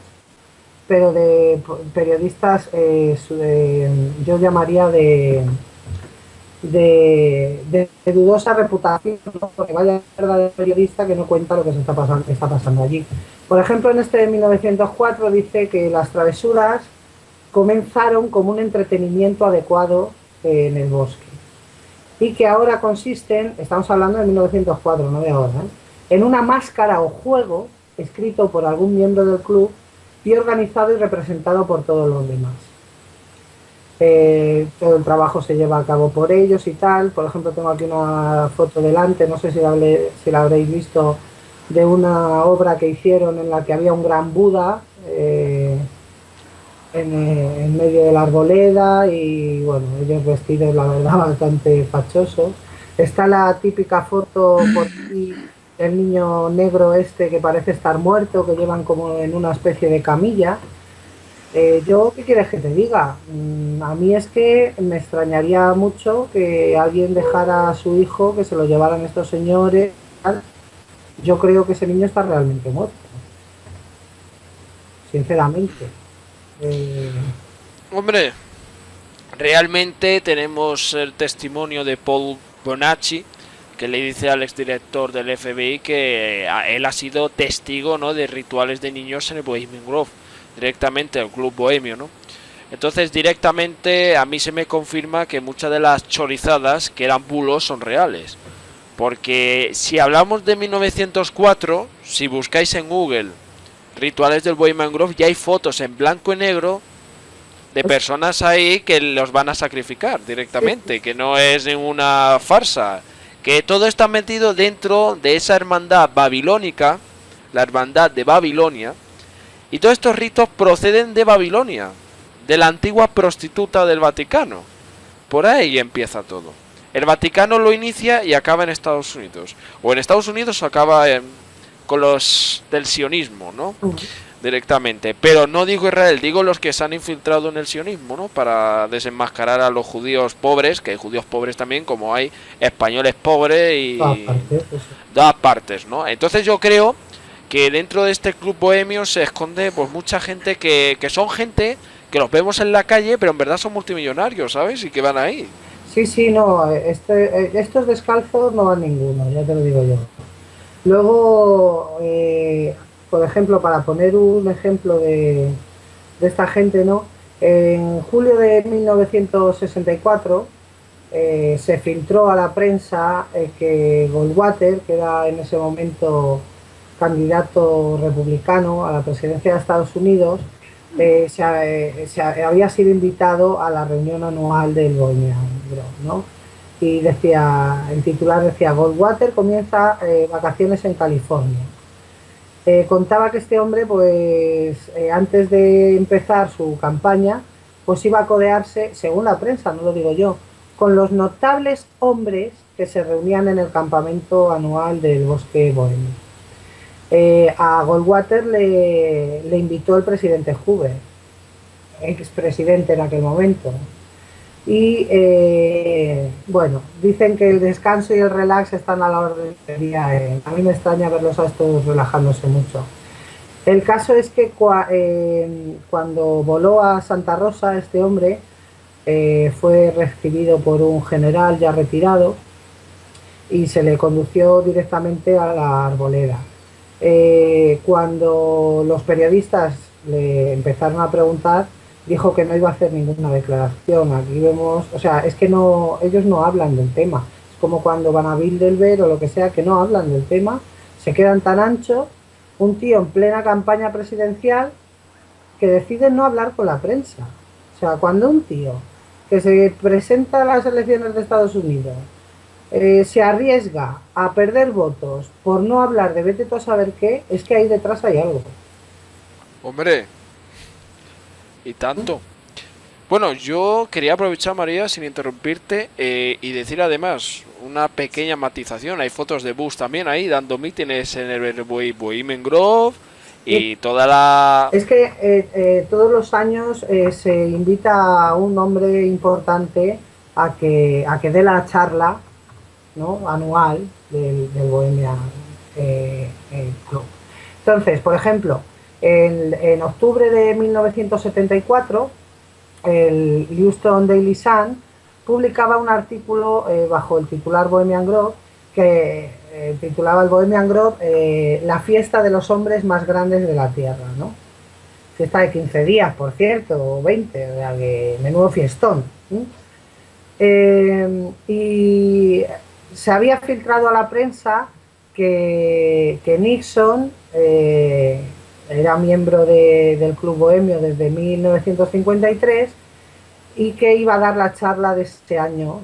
pero de periodistas yo llamaría de dudosa reputación, ¿no? Porque vaya verdad de periodista que no cuenta lo que está pasando allí. Por ejemplo, en este de 1904 dice que las travesuras comenzaron como un entretenimiento adecuado en el bosque, y que ahora consisten, estamos hablando de 1904, no de ahora, en una máscara o juego escrito por algún miembro del club y organizado y representado por todos los demás. Todo el trabajo se lleva a cabo por ellos y tal. Por ejemplo, tengo aquí una foto delante, no sé si la habréis visto, de una obra que hicieron en la que había un gran Buda en medio de la arboleda, y bueno, ellos vestidos, la verdad, bastante fachosos. Está la típica foto por aquí del niño negro este que parece estar muerto, que llevan como en una especie de camilla. Yo, ¿qué quieres que te diga? A mí es que me extrañaría mucho que alguien dejara a su hijo, que se lo llevaran estos señores. Yo creo que ese niño está realmente muerto, sinceramente. Hombre, realmente tenemos el testimonio de Paul Bonacci, que le dice al exdirector del FBI que él ha sido testigo, ¿no?, de rituales de niños en el Bohemian Grove, directamente al Club Bohemio, ¿no? Entonces directamente a mí se me confirma que muchas de las chorizadas que eran bulos son reales. Porque si hablamos de 1904, si buscáis en Google rituales del Bohemian Grove, ya hay fotos en blanco y negro de personas ahí que los van a sacrificar directamente, que no es ninguna farsa, que todo está metido dentro de esa hermandad babilónica, la hermandad de Babilonia, y todos estos ritos proceden de Babilonia, de la antigua prostituta del Vaticano. Por ahí empieza todo. El Vaticano lo inicia y acaba en Estados Unidos, o en Estados Unidos acaba con los del sionismo, ¿no? Directamente, pero no digo Israel, digo los que se han infiltrado en el sionismo, ¿no?, para desenmascarar a los judíos pobres, que hay judíos pobres también, como hay españoles pobres y todas partes, ¿no? Entonces yo creo que dentro de este club bohemio se esconde pues mucha gente que son gente que los vemos en la calle, pero en verdad son multimillonarios, ¿sabes? Y que van ahí. Sí, sí, no, estos descalzos no van ninguno, ya te lo digo yo. Luego, por ejemplo, para poner un ejemplo de esta gente, ¿no? En julio de 1964 se filtró a la prensa que Goldwater, que era en ese momento candidato republicano a la presidencia de Estados Unidos, había sido invitado a la reunión anual del Bohemian Grove, ¿no? Y decía, el titular decía, Goldwater comienza vacaciones en California. Contaba que este hombre, pues antes de empezar su campaña, pues iba a codearse, según la prensa, no lo digo yo, con los notables hombres que se reunían en el campamento anual del Bosque Bohemio. A Goldwater le invitó el presidente Hoover, expresidente en aquel momento. Y bueno, dicen que el descanso y el relax están a la orden del día. A mí me extraña verlos a estos relajándose mucho. El caso es que cuando voló a Santa Rosa, este hombre fue recibido por un general ya retirado y se le condució directamente a la arboleda. Cuando los periodistas le empezaron a preguntar, dijo que no iba a hacer ninguna declaración. Aquí vemos, o sea, es que ellos no hablan del tema. Es como cuando van a Bilderberg o lo que sea, que no hablan del tema, se quedan tan anchos. Un tío en plena campaña presidencial que decide no hablar con la prensa. O sea, cuando un tío que se presenta a las elecciones de Estados Unidos se arriesga a perder votos por no hablar de vete tú a saber qué, es que ahí detrás hay algo. Hombre, y tanto. Bueno, yo quería aprovechar, María, sin interrumpirte, y decir además una pequeña matización. Hay fotos de Bush también ahí dando mítines en el Bohemian Grove y toda la... Es que todos los años se invita a un hombre importante a que dé la charla, ¿no?, anual del Bohemian Club. Entonces, por ejemplo, en octubre de 1974, el Houston Daily Sun publicaba un artículo bajo el titular Bohemian Grove que titulaba el Bohemian Grove la fiesta de los hombres más grandes de la Tierra, ¿no? Fiesta de 15 días, por cierto, o 20, o sea que menudo fiestón. Y se había filtrado a la prensa que Nixon era miembro del Club Bohemio desde 1953 y que iba a dar la charla de este año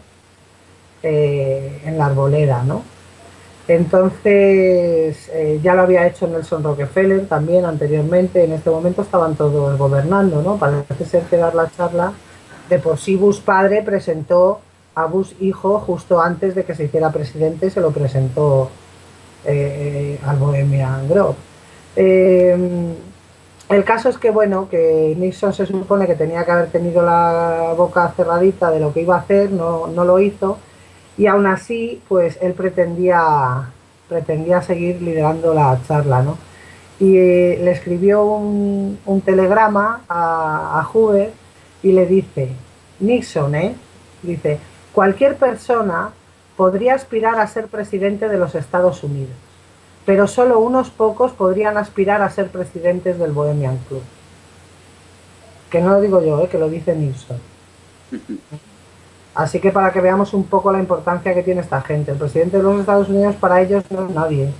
en la Arboleda, ¿no? Entonces ya lo había hecho Nelson Rockefeller también anteriormente. En este momento estaban todos gobernando, ¿no? Parece ser que dar la charla, de por sí Bush padre presentó a Bush hijo justo antes de que se hiciera presidente, se lo presentó al Bohemian Grove. El caso es que, bueno, que Nixon se supone que tenía que haber tenido la boca cerradita de lo que iba a hacer, no lo hizo, y aún así, pues él pretendía seguir liderando la charla, ¿no? Y le escribió un telegrama a Hoover y le dice, Nixon, dice, cualquier persona podría aspirar a ser presidente de los Estados Unidos, pero solo unos pocos podrían aspirar a ser presidentes del Bohemian Club. Que no lo digo yo, que lo dice Nixon. Así que para que veamos un poco la importancia que tiene esta gente. El presidente de los Estados Unidos para ellos no es nadie. El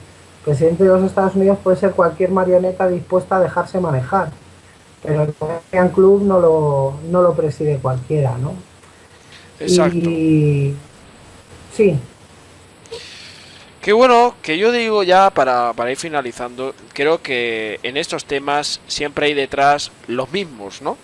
presidente de los Estados Unidos puede ser cualquier marioneta dispuesta a dejarse manejar. Pero el Bohemian Club no lo preside cualquiera, ¿no? Exacto. Y... sí. Qué bueno, que yo digo ya para ir finalizando, creo que en estos temas siempre hay detrás los mismos, ¿no?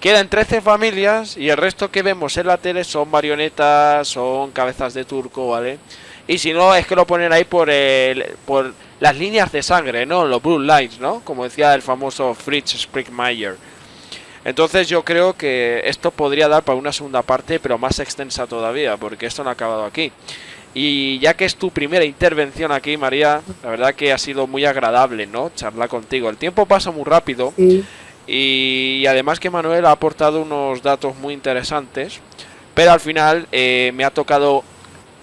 Quedan 13 familias y el resto que vemos en la tele son marionetas, son cabezas de turco, ¿vale? Y si no, es que lo ponen ahí por las líneas de sangre, ¿no? Los blue lines, ¿no? Como decía el famoso Fritz Springmeier. Entonces yo creo que esto podría dar para una segunda parte, pero más extensa todavía, porque esto no ha acabado aquí. Y ya que es tu primera intervención aquí, María, la verdad que ha sido muy agradable, ¿no?, charlar contigo. El tiempo pasa muy rápido. Sí. Y además que Manuel ha aportado unos datos muy interesantes, pero al final me ha tocado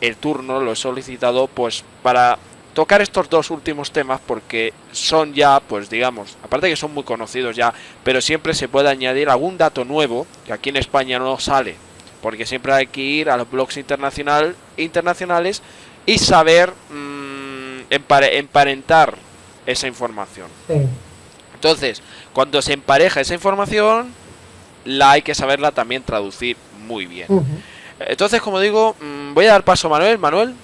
el turno, lo he solicitado pues para tocar estos dos últimos temas, porque son ya, pues digamos, aparte que son muy conocidos ya, pero siempre se puede añadir algún dato nuevo que aquí en España no sale, porque siempre hay que ir a los blogs internacionales y saber emparentar esa información. Sí. Entonces, cuando se empareja esa información, la hay que saberla también traducir muy bien. Entonces, como digo, voy a dar paso a Manuel. Manuel,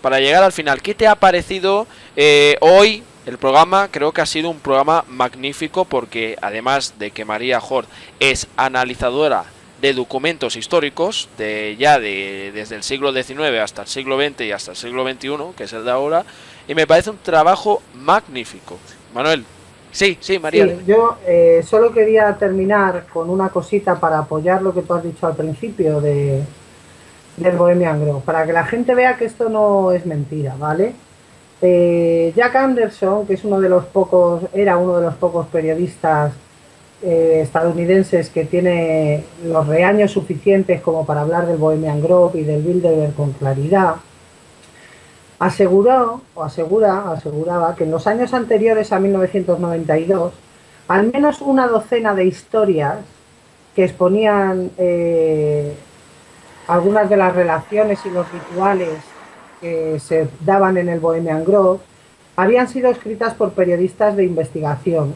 para llegar al final, ¿qué te ha parecido hoy el programa? Creo que ha sido un programa magnífico, porque además de que María Hort es analizadora de documentos históricos desde el siglo XIX hasta el siglo XX y hasta el siglo XXI, que es el de ahora, y me parece un trabajo magnífico. Manuel. Sí, María. Sí, yo solo quería terminar con una cosita para apoyar lo que tú has dicho al principio del Bohemian Grove, para que la gente vea que esto no es mentira, ¿vale? Jack Anderson, que es era uno de los pocos periodistas estadounidenses que que los reaños suficientes como para hablar del Bohemian Grove y del Bilderberg con claridad, aseguraba que en los años anteriores a 1992, al menos una docena de historias que exponían algunas de las relaciones y los rituales que se daban en el Bohemian Grove habían sido escritas por periodistas de investigación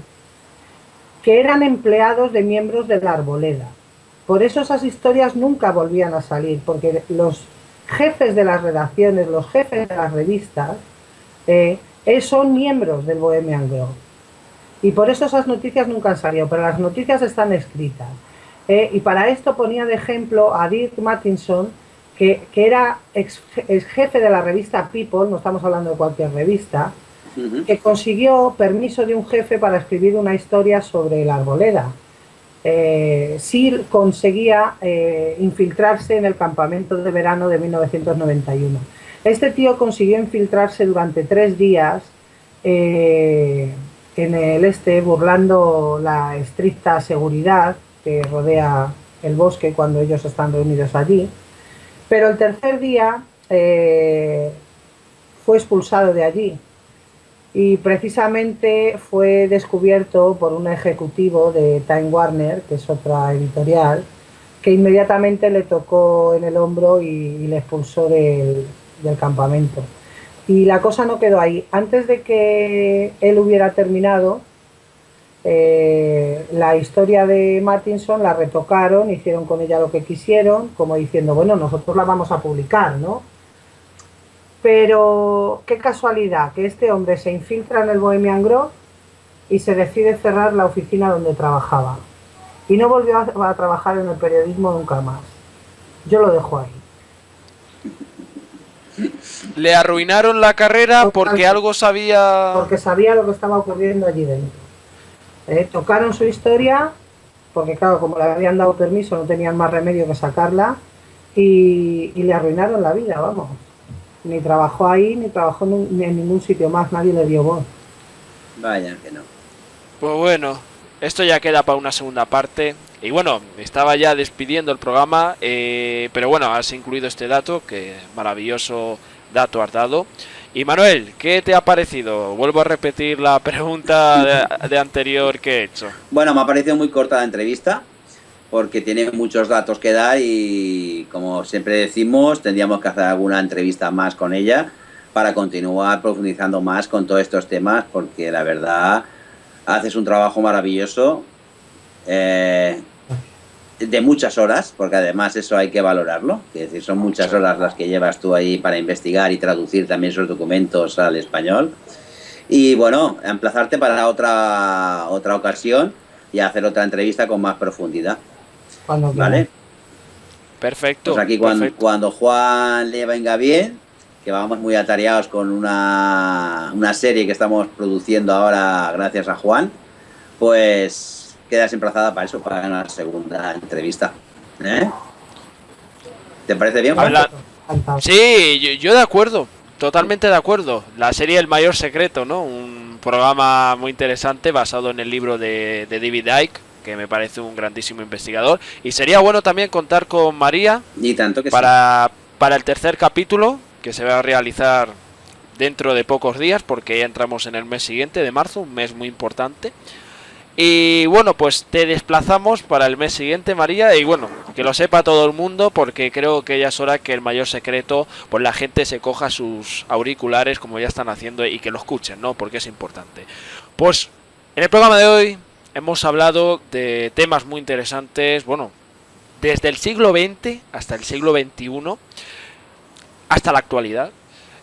que eran empleados de miembros de la Arboleda. Por eso esas historias nunca volvían a salir, porque los jefes de las redacciones, los jefes de las revistas, son miembros del Bohemian Grove. Y por eso esas noticias nunca han salido, pero las noticias están escritas. Y para esto ponía de ejemplo a Dirk Mattinson, que era ex jefe de la revista People, no estamos hablando de cualquier revista, que consiguió permiso de un jefe para escribir una historia sobre la Arboleda. Sí conseguía infiltrarse en el campamento de verano de 1991. Este tío consiguió infiltrarse durante 3 días en el burlando la estricta seguridad que rodea el bosque cuando ellos están reunidos allí. Pero el tercer día fue expulsado de allí. Y precisamente fue descubierto por un ejecutivo de Time Warner, que es otra editorial, que inmediatamente le tocó en el hombro y le expulsó del campamento. Y la cosa no quedó ahí. Antes de que él hubiera terminado, la historia de Mattinson la retocaron, hicieron con ella lo que quisieron, como diciendo, bueno, nosotros la vamos a publicar, ¿no? Pero qué casualidad que este hombre se infiltra en el Bohemian Grove y se decide cerrar la oficina donde trabajaba. Y no volvió a trabajar en el periodismo nunca más. Yo lo dejo ahí. Le arruinaron la carrera porque algo sabía... Porque sabía lo que estaba ocurriendo allí dentro. Tocaron su historia, porque claro, como le habían dado permiso, no tenían más remedio que sacarla, y le arruinaron la vida, vamos. Ni trabajó ahí, ni trabajó en ningún sitio más, nadie le dio voz. Vaya que no. Pues bueno, esto ya queda para una segunda parte. Y bueno, estaba ya despidiendo el programa, pero bueno, has incluido este dato, que maravilloso dato has dado. Y Manuel, ¿qué te ha parecido? Vuelvo a repetir la pregunta de anterior que he hecho. Bueno, me ha parecido muy corta la entrevista, porque tiene muchos datos que dar y, como siempre decimos, tendríamos que hacer alguna entrevista más con ella para continuar profundizando más con todos estos temas, porque la verdad haces un trabajo maravilloso, de muchas horas, porque además eso hay que valorarlo, es decir, son muchas horas las que llevas tú ahí para investigar y traducir también esos documentos al español. Y bueno, emplazarte para otra ocasión y hacer otra entrevista con más profundidad. ¿Vale? Perfecto. Pues aquí cuando Juan le venga bien, que vamos muy atareados con una serie que estamos produciendo ahora gracias a Juan, pues quedas emplazada para eso, para una segunda entrevista. ¿Te parece bien, Juan? Sí, yo de acuerdo, totalmente de acuerdo. La serie El Mayor Secreto, ¿no? Un programa muy interesante basado en el libro de David Icke, que me parece un grandísimo investigador. Y sería bueno también contar con María y tanto que para el tercer capítulo, que se va a realizar dentro de pocos días, porque ya entramos en el mes siguiente de marzo, un mes muy importante. Y bueno, pues te desplazamos para el mes siguiente, María, y bueno, que lo sepa todo el mundo, porque creo que ya es hora que El Mayor Secreto, pues la gente se coja sus auriculares como ya están haciendo y que lo escuchen, ¿no? Porque es importante. Pues en el programa de hoy hemos hablado de temas muy interesantes, bueno, desde el siglo XX hasta el siglo XXI, hasta la actualidad.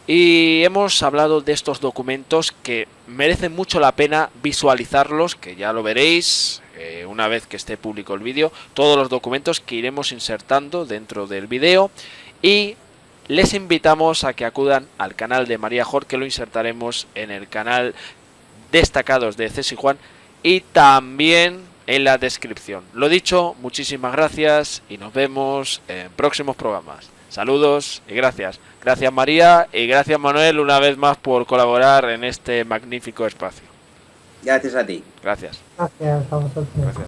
Y hemos hablado de estos documentos que merecen mucho la pena visualizarlos, que ya lo veréis una vez que esté público el vídeo, todos los documentos que iremos insertando dentro del vídeo, y les invitamos a que acudan al canal de María Jor, que lo insertaremos en el canal Destacados de Cesi Juan y también en la descripción. Lo dicho, muchísimas gracias y nos vemos en próximos programas. Saludos y gracias. Gracias María y gracias Manuel una vez más por colaborar en este magnífico espacio. Gracias a ti. Gracias. Gracias a vosotros. Gracias.